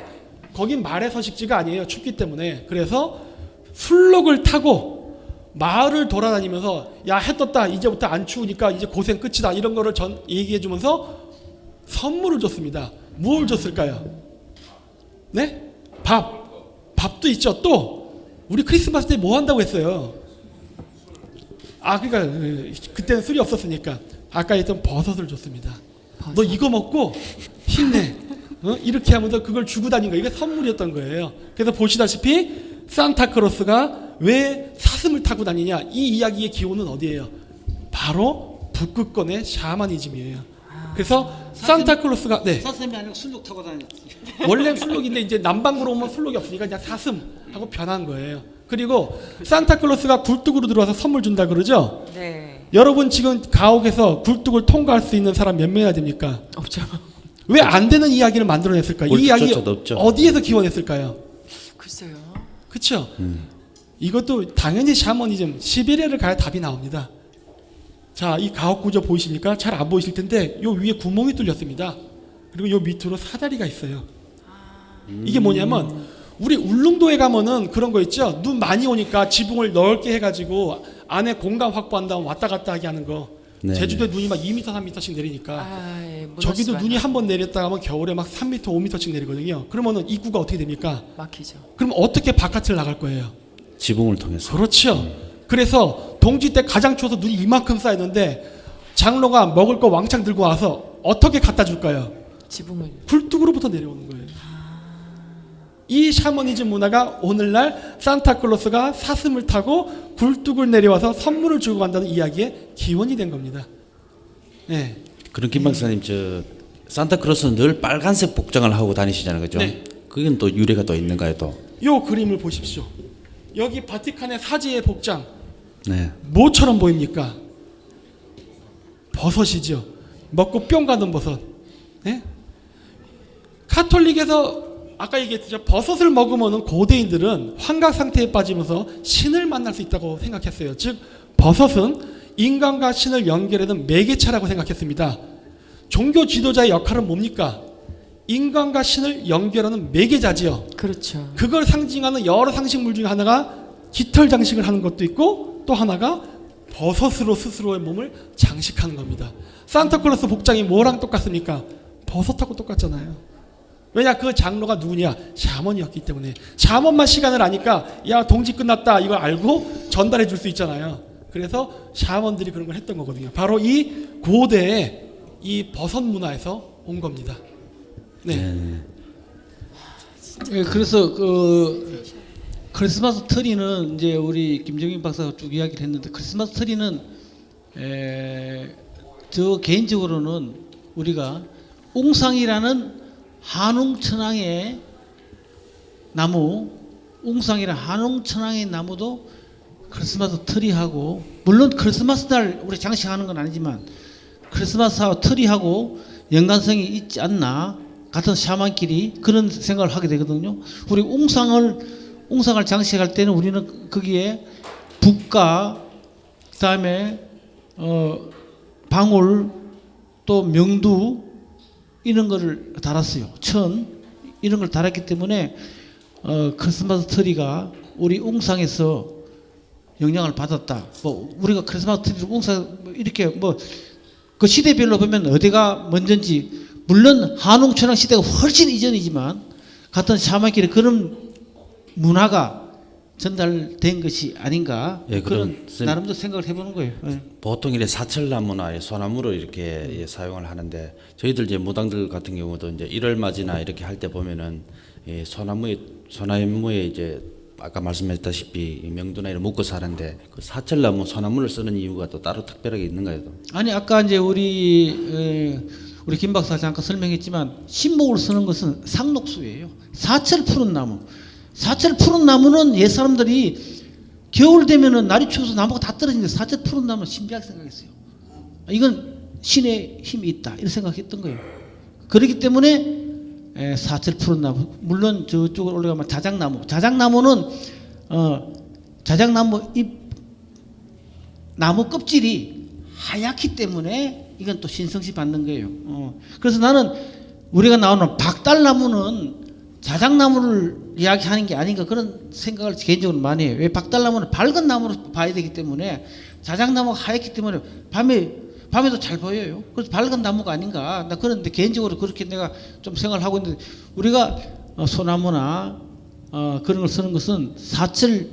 거긴 말의 서식지가 아니에요. 춥기 때문에. 그래서 술록을 타고 마을을 돌아다니면서 야, 해 떴다, 이제부터 안 추우니까 이제 고생 끝이다, 이런 거를 얘기해 주면서 선물을 줬습니다. 뭘 줬을까요? 네? 밥도 있죠. 또 우리 크리스마스 때 뭐 한다고 했어요? 아, 그러니까 그때는 술이 없었으니까 아까 했던 버섯을 줬습니다. 버섯. 너 이거 먹고 힘내. 이렇게 하면서 그걸 주고 다닌 거예요. 이게 선물이었던 거예요. 그래서 보시다시피 산타크로스가 왜 사슴을 타고 다니냐, 이 이야기의 기원은 어디예요? 바로 북극권의 샤머니즘이에요. 그래서 산타클로스가 사슴이 아니고 술록 타고 다녔지. 원래 술록인데 이제 남반구로 오면 술록이 없으니까 그냥 사슴하고 변한 거예요. 그리고 산타클로스가 굴뚝으로 들어와서 선물 준다 그러죠? 네. 여러분 지금 가옥에서 굴뚝을 통과할 수 있는 사람 몇 명이나 됩니까? 없죠. 왜 안 되는 이야기를 만들어냈을까요? 이 이야기 굴뚝조차도 없죠. 어디에서 기원했을까요? 글쎄요. 그렇죠? 이것도 당연히 샤머니즘, 시베리아를 가야 답이 나옵니다. 자, 이 가옥 구조 보이십니까? 잘 안 보이실 텐데 요 위에 구멍이 뚫렸습니다. 그리고 요 밑으로 사다리가 있어요. 이게 뭐냐면 우리 울릉도에 가면은 그런 거 있죠. 눈 많이 오니까 지붕을 넓게 해가지고 안에 공간 확보한다면 왔다 갔다 하게 하는 거. 네. 제주도에 눈이 막 2m, 3m씩 내리니까 아, 예, 못 저기도 오시면 눈이 한 번 내렸다 하면 겨울에 막 3m, 5m씩 내리거든요. 그러면은 입구가 어떻게 됩니까? 막히죠. 그럼 어떻게 바깥을 나갈 거예요? 지붕을 통해서. 그렇죠. 그래서 동지 때 가장 추워서 눈이 이만큼 쌓였는데 장로가 먹을 거 왕창 들고 와서 어떻게 갖다 줄까요? 지붕을. 굴뚝으로부터 내려오는 거예요. 이 샤머니즘 문화가 오늘날 산타클로스가 사슴을 타고 굴뚝을 내려와서 선물을 주고 간다는 이야기의 기원이 된 겁니다. 네. 그럼 김 박사님, 저 산타크로스는 늘 빨간색 복장을 하고 다니시잖아요, 그죠? 네. 그건 또 유래가 또 있는가요, 또? 요 그림을 보십시오. 여기 바티칸의 사제의 복장 네. 뭐처럼 보입니까? 버섯이죠. 먹고 뿅 가는 버섯. 네? 카톨릭에서 아까 얘기했죠. 버섯을 먹으면 고대인들은 환각 상태에 빠지면서 신을 만날 수 있다고 생각했어요. 즉 버섯은 인간과 신을 연결하는 매개체라고 생각했습니다. 종교 지도자의 역할은 뭡니까? 인간과 신을 연결하는 매개자지요. 그렇죠. 그걸 상징하는 여러 상식물 중에 하나가 깃털 장식을 하는 것도 있고 또 하나가 버섯으로 스스로의 몸을 장식하는 겁니다. 산타클로스 복장이 뭐랑 똑같습니까? 버섯하고 똑같잖아요. 왜냐, 그 장로가 누구냐? 샤먼이었기 때문에. 샤먼만 시간을 아니까 야, 동지 끝났다 이걸 알고 전달해 줄 수 있잖아요. 그래서 샤먼들이 그런 걸 했던 거거든요. 바로 이 고대의 이 버섯 문화에서 온 겁니다. 네. 예, 그래서 그 크리스마스 트리는 이제 우리 김정인 박사가 쭉 이야기를 했는데 크리스마스 트리는 저 개인적으로는 우리가 웅상이라는 한웅천왕의 나무, 웅상이라는 한웅천왕의 나무도 크리스마스 트리하고 물론 크리스마스 날 우리 장식하는 건 아니지만 크리스마스하고 트리하고 연관성이 있지 않나 같은 샤만끼리 그런 생각을 하게 되거든요. 우리 웅상을 장식할 때는 우리는 거기에 붓과 그다음에 방울 또 명두 이런 거를 달았어요. 천 이런 걸 달았기 때문에 크리스마스 트리가 우리 웅상에서 영향을 받았다. 뭐 우리가 크리스마스 트리 웅상 이렇게 뭐 그 시대별로 보면 어디가 먼저인지 물론 한웅천왕 시대가 훨씬 이전이지만 같은 샤만끼리 그런 문화가 전달된 것이 아닌가 예, 그런 그럼 나름대로 생각을 해보는 거예요. 예. 보통 이래 사철나무나 소나무로 이렇게 사용을 하는데 저희들 이제 무당들 같은 경우도 이제 1월 맞이나 이렇게 할 때 보면은 소나무에 이제 아까 말씀했다시피 명두나 이런 묶어 사는데 그 사철나무 소나무를 쓰는 이유가 또 따로 특별하게 있는가요? 아니 아까 이제 우리 김 박사 잠깐 설명했지만 신목을 쓰는 것은 상록수예요. 사철 푸른 나무. 사철 푸른 나무는 옛 사람들이 겨울 되면은 날이 추워서 나무가 다 떨어지는데 사철 푸른 나무는 신비하게 생각했어요. 이건 신의 힘이 있다 이런 생각했던 거예요. 그렇기 때문에 사철 푸른 나무 물론 저쪽으로 올라가면 자작나무는 자작나무 잎 나무 껍질이 하얗기 때문에 이건 또 신성시 받는 거예요. 그래서 나는 우리가 나오는 박달나무는 자작나무를 이야기하는 게 아닌가 그런 생각을 개인적으로 많이 해요. 왜 박달나무는 밝은 나무로 봐야 되기 때문에 자작나무가 하얗기 때문에 밤에도 잘 보여요. 그래서 밝은 나무가 아닌가. 나 그런데 개인적으로 그렇게 내가 좀 생각을 하고 있는데 우리가 소나무나 그런 걸 쓰는 것은 사철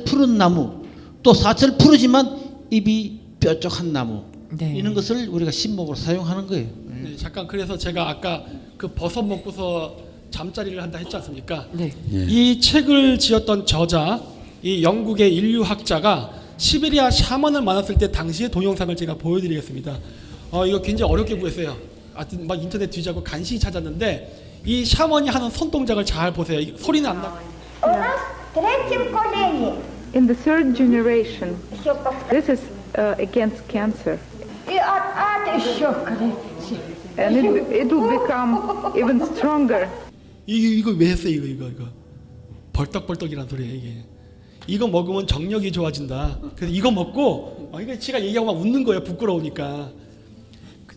푸른 나무 또 사철 푸르지만 잎이 뾰족한 나무 네. 이런 것을 우리가 신목으로 사용하는 거예요. 네, 잠깐 그래서 제가 아까 그 버섯 먹고서 잠자리를 한다 했지 않습니까? 네. 이 책을 지었던 저자, 이 영국의 인류학자가 시베리아 샤먼을 만났을 때 당시의 동영상을 제가 보여드리겠습니다. 이거 굉장히 어렵게 구했어요. 하여튼 막 인터넷 뒤지고 간신히 찾았는데 이 샤먼이 하는 손 동작을 잘 보세요. 소리는 안 나. У нас в третьем колене. In the third generation, this is against cancer, И от еще крепче. and it will become even stronger. 이거 왜 했어요? 이거 벌떡벌떡이란 소리예요 이게. 이거 먹으면 정력이 좋아진다. 그래서 이거 먹고 이거 지가 얘기하고 막 웃는 거예요. 부끄러우니까.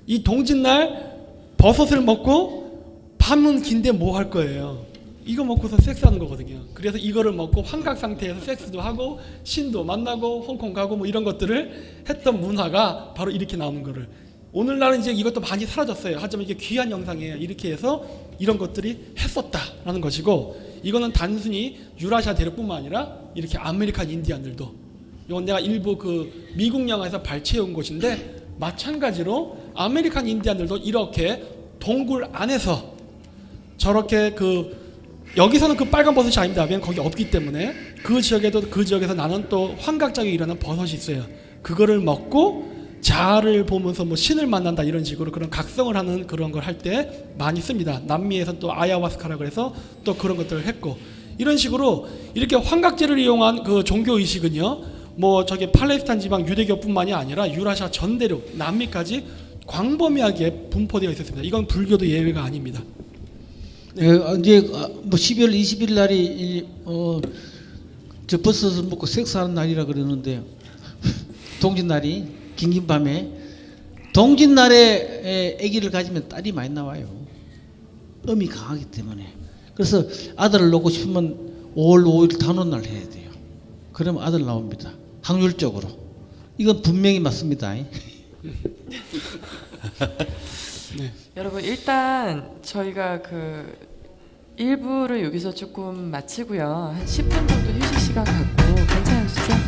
이 동짓날 버섯을 먹고 밤은 긴데 뭐 할 거예요? 이거 먹고서 섹스하는 거거든요. 그래서 이거를 먹고 환각 상태에서 섹스도 하고 신도 만나고 홍콩 가고 뭐 이런 것들을 했던 문화가 바로 이렇게 나오는 거를. 오늘날은 이제 이것도 많이 사라졌어요. 하지만 이게 귀한 영상이에요. 이렇게 해서 이런 것들이 했었다라는 것이고, 이거는 단순히 유라시아 대륙뿐만 아니라 이렇게 아메리칸 인디안들도, 이건 내가 일부 그 미국 영화에서 발췌해온 곳인데 마찬가지로 아메리칸 인디안들도 이렇게 동굴 안에서 저렇게 여기서는 그 빨간 버섯이 아닙니다. 왜냐면 거기 없기 때문에 그 지역에서 나는 또 환각작용이 일어나는 버섯이 있어요. 그거를 먹고 자아를 보면서 뭐 신을 만난다 이런 식으로 그런 각성을 하는 그런 걸 할 때 많이 씁니다. 남미에서는 또 아야와스카라고 해서 또 그런 것들을 했고, 이런 식으로 이렇게 환각제를 이용한 그 종교 의식은요, 뭐 저기 팔레스타인 지방 유대교뿐만이 아니라 유라시아 전 대륙 남미까지 광범위하게 분포되어 있었습니다. 이건 불교도 예외가 아닙니다. 이제 뭐 12월 20일 날이 저 버섯을 먹고 섹스하는 날이라 그러는데 동짓날이 긴긴 밤에 동짓날에 아기를 가지면 딸이 많이 나와요. 음이 강하기 때문에. 그래서 아들을 놓고 싶으면 5월 5일 단오날 해야 돼요. 그러면 아들 나옵니다. 확률적으로. 이건 분명히 맞습니다. 네. 여러분 일단 저희가 그 1부를 여기서 조금 마치고요. 한 10분 정도 휴식 시간 갖고 괜찮으시죠?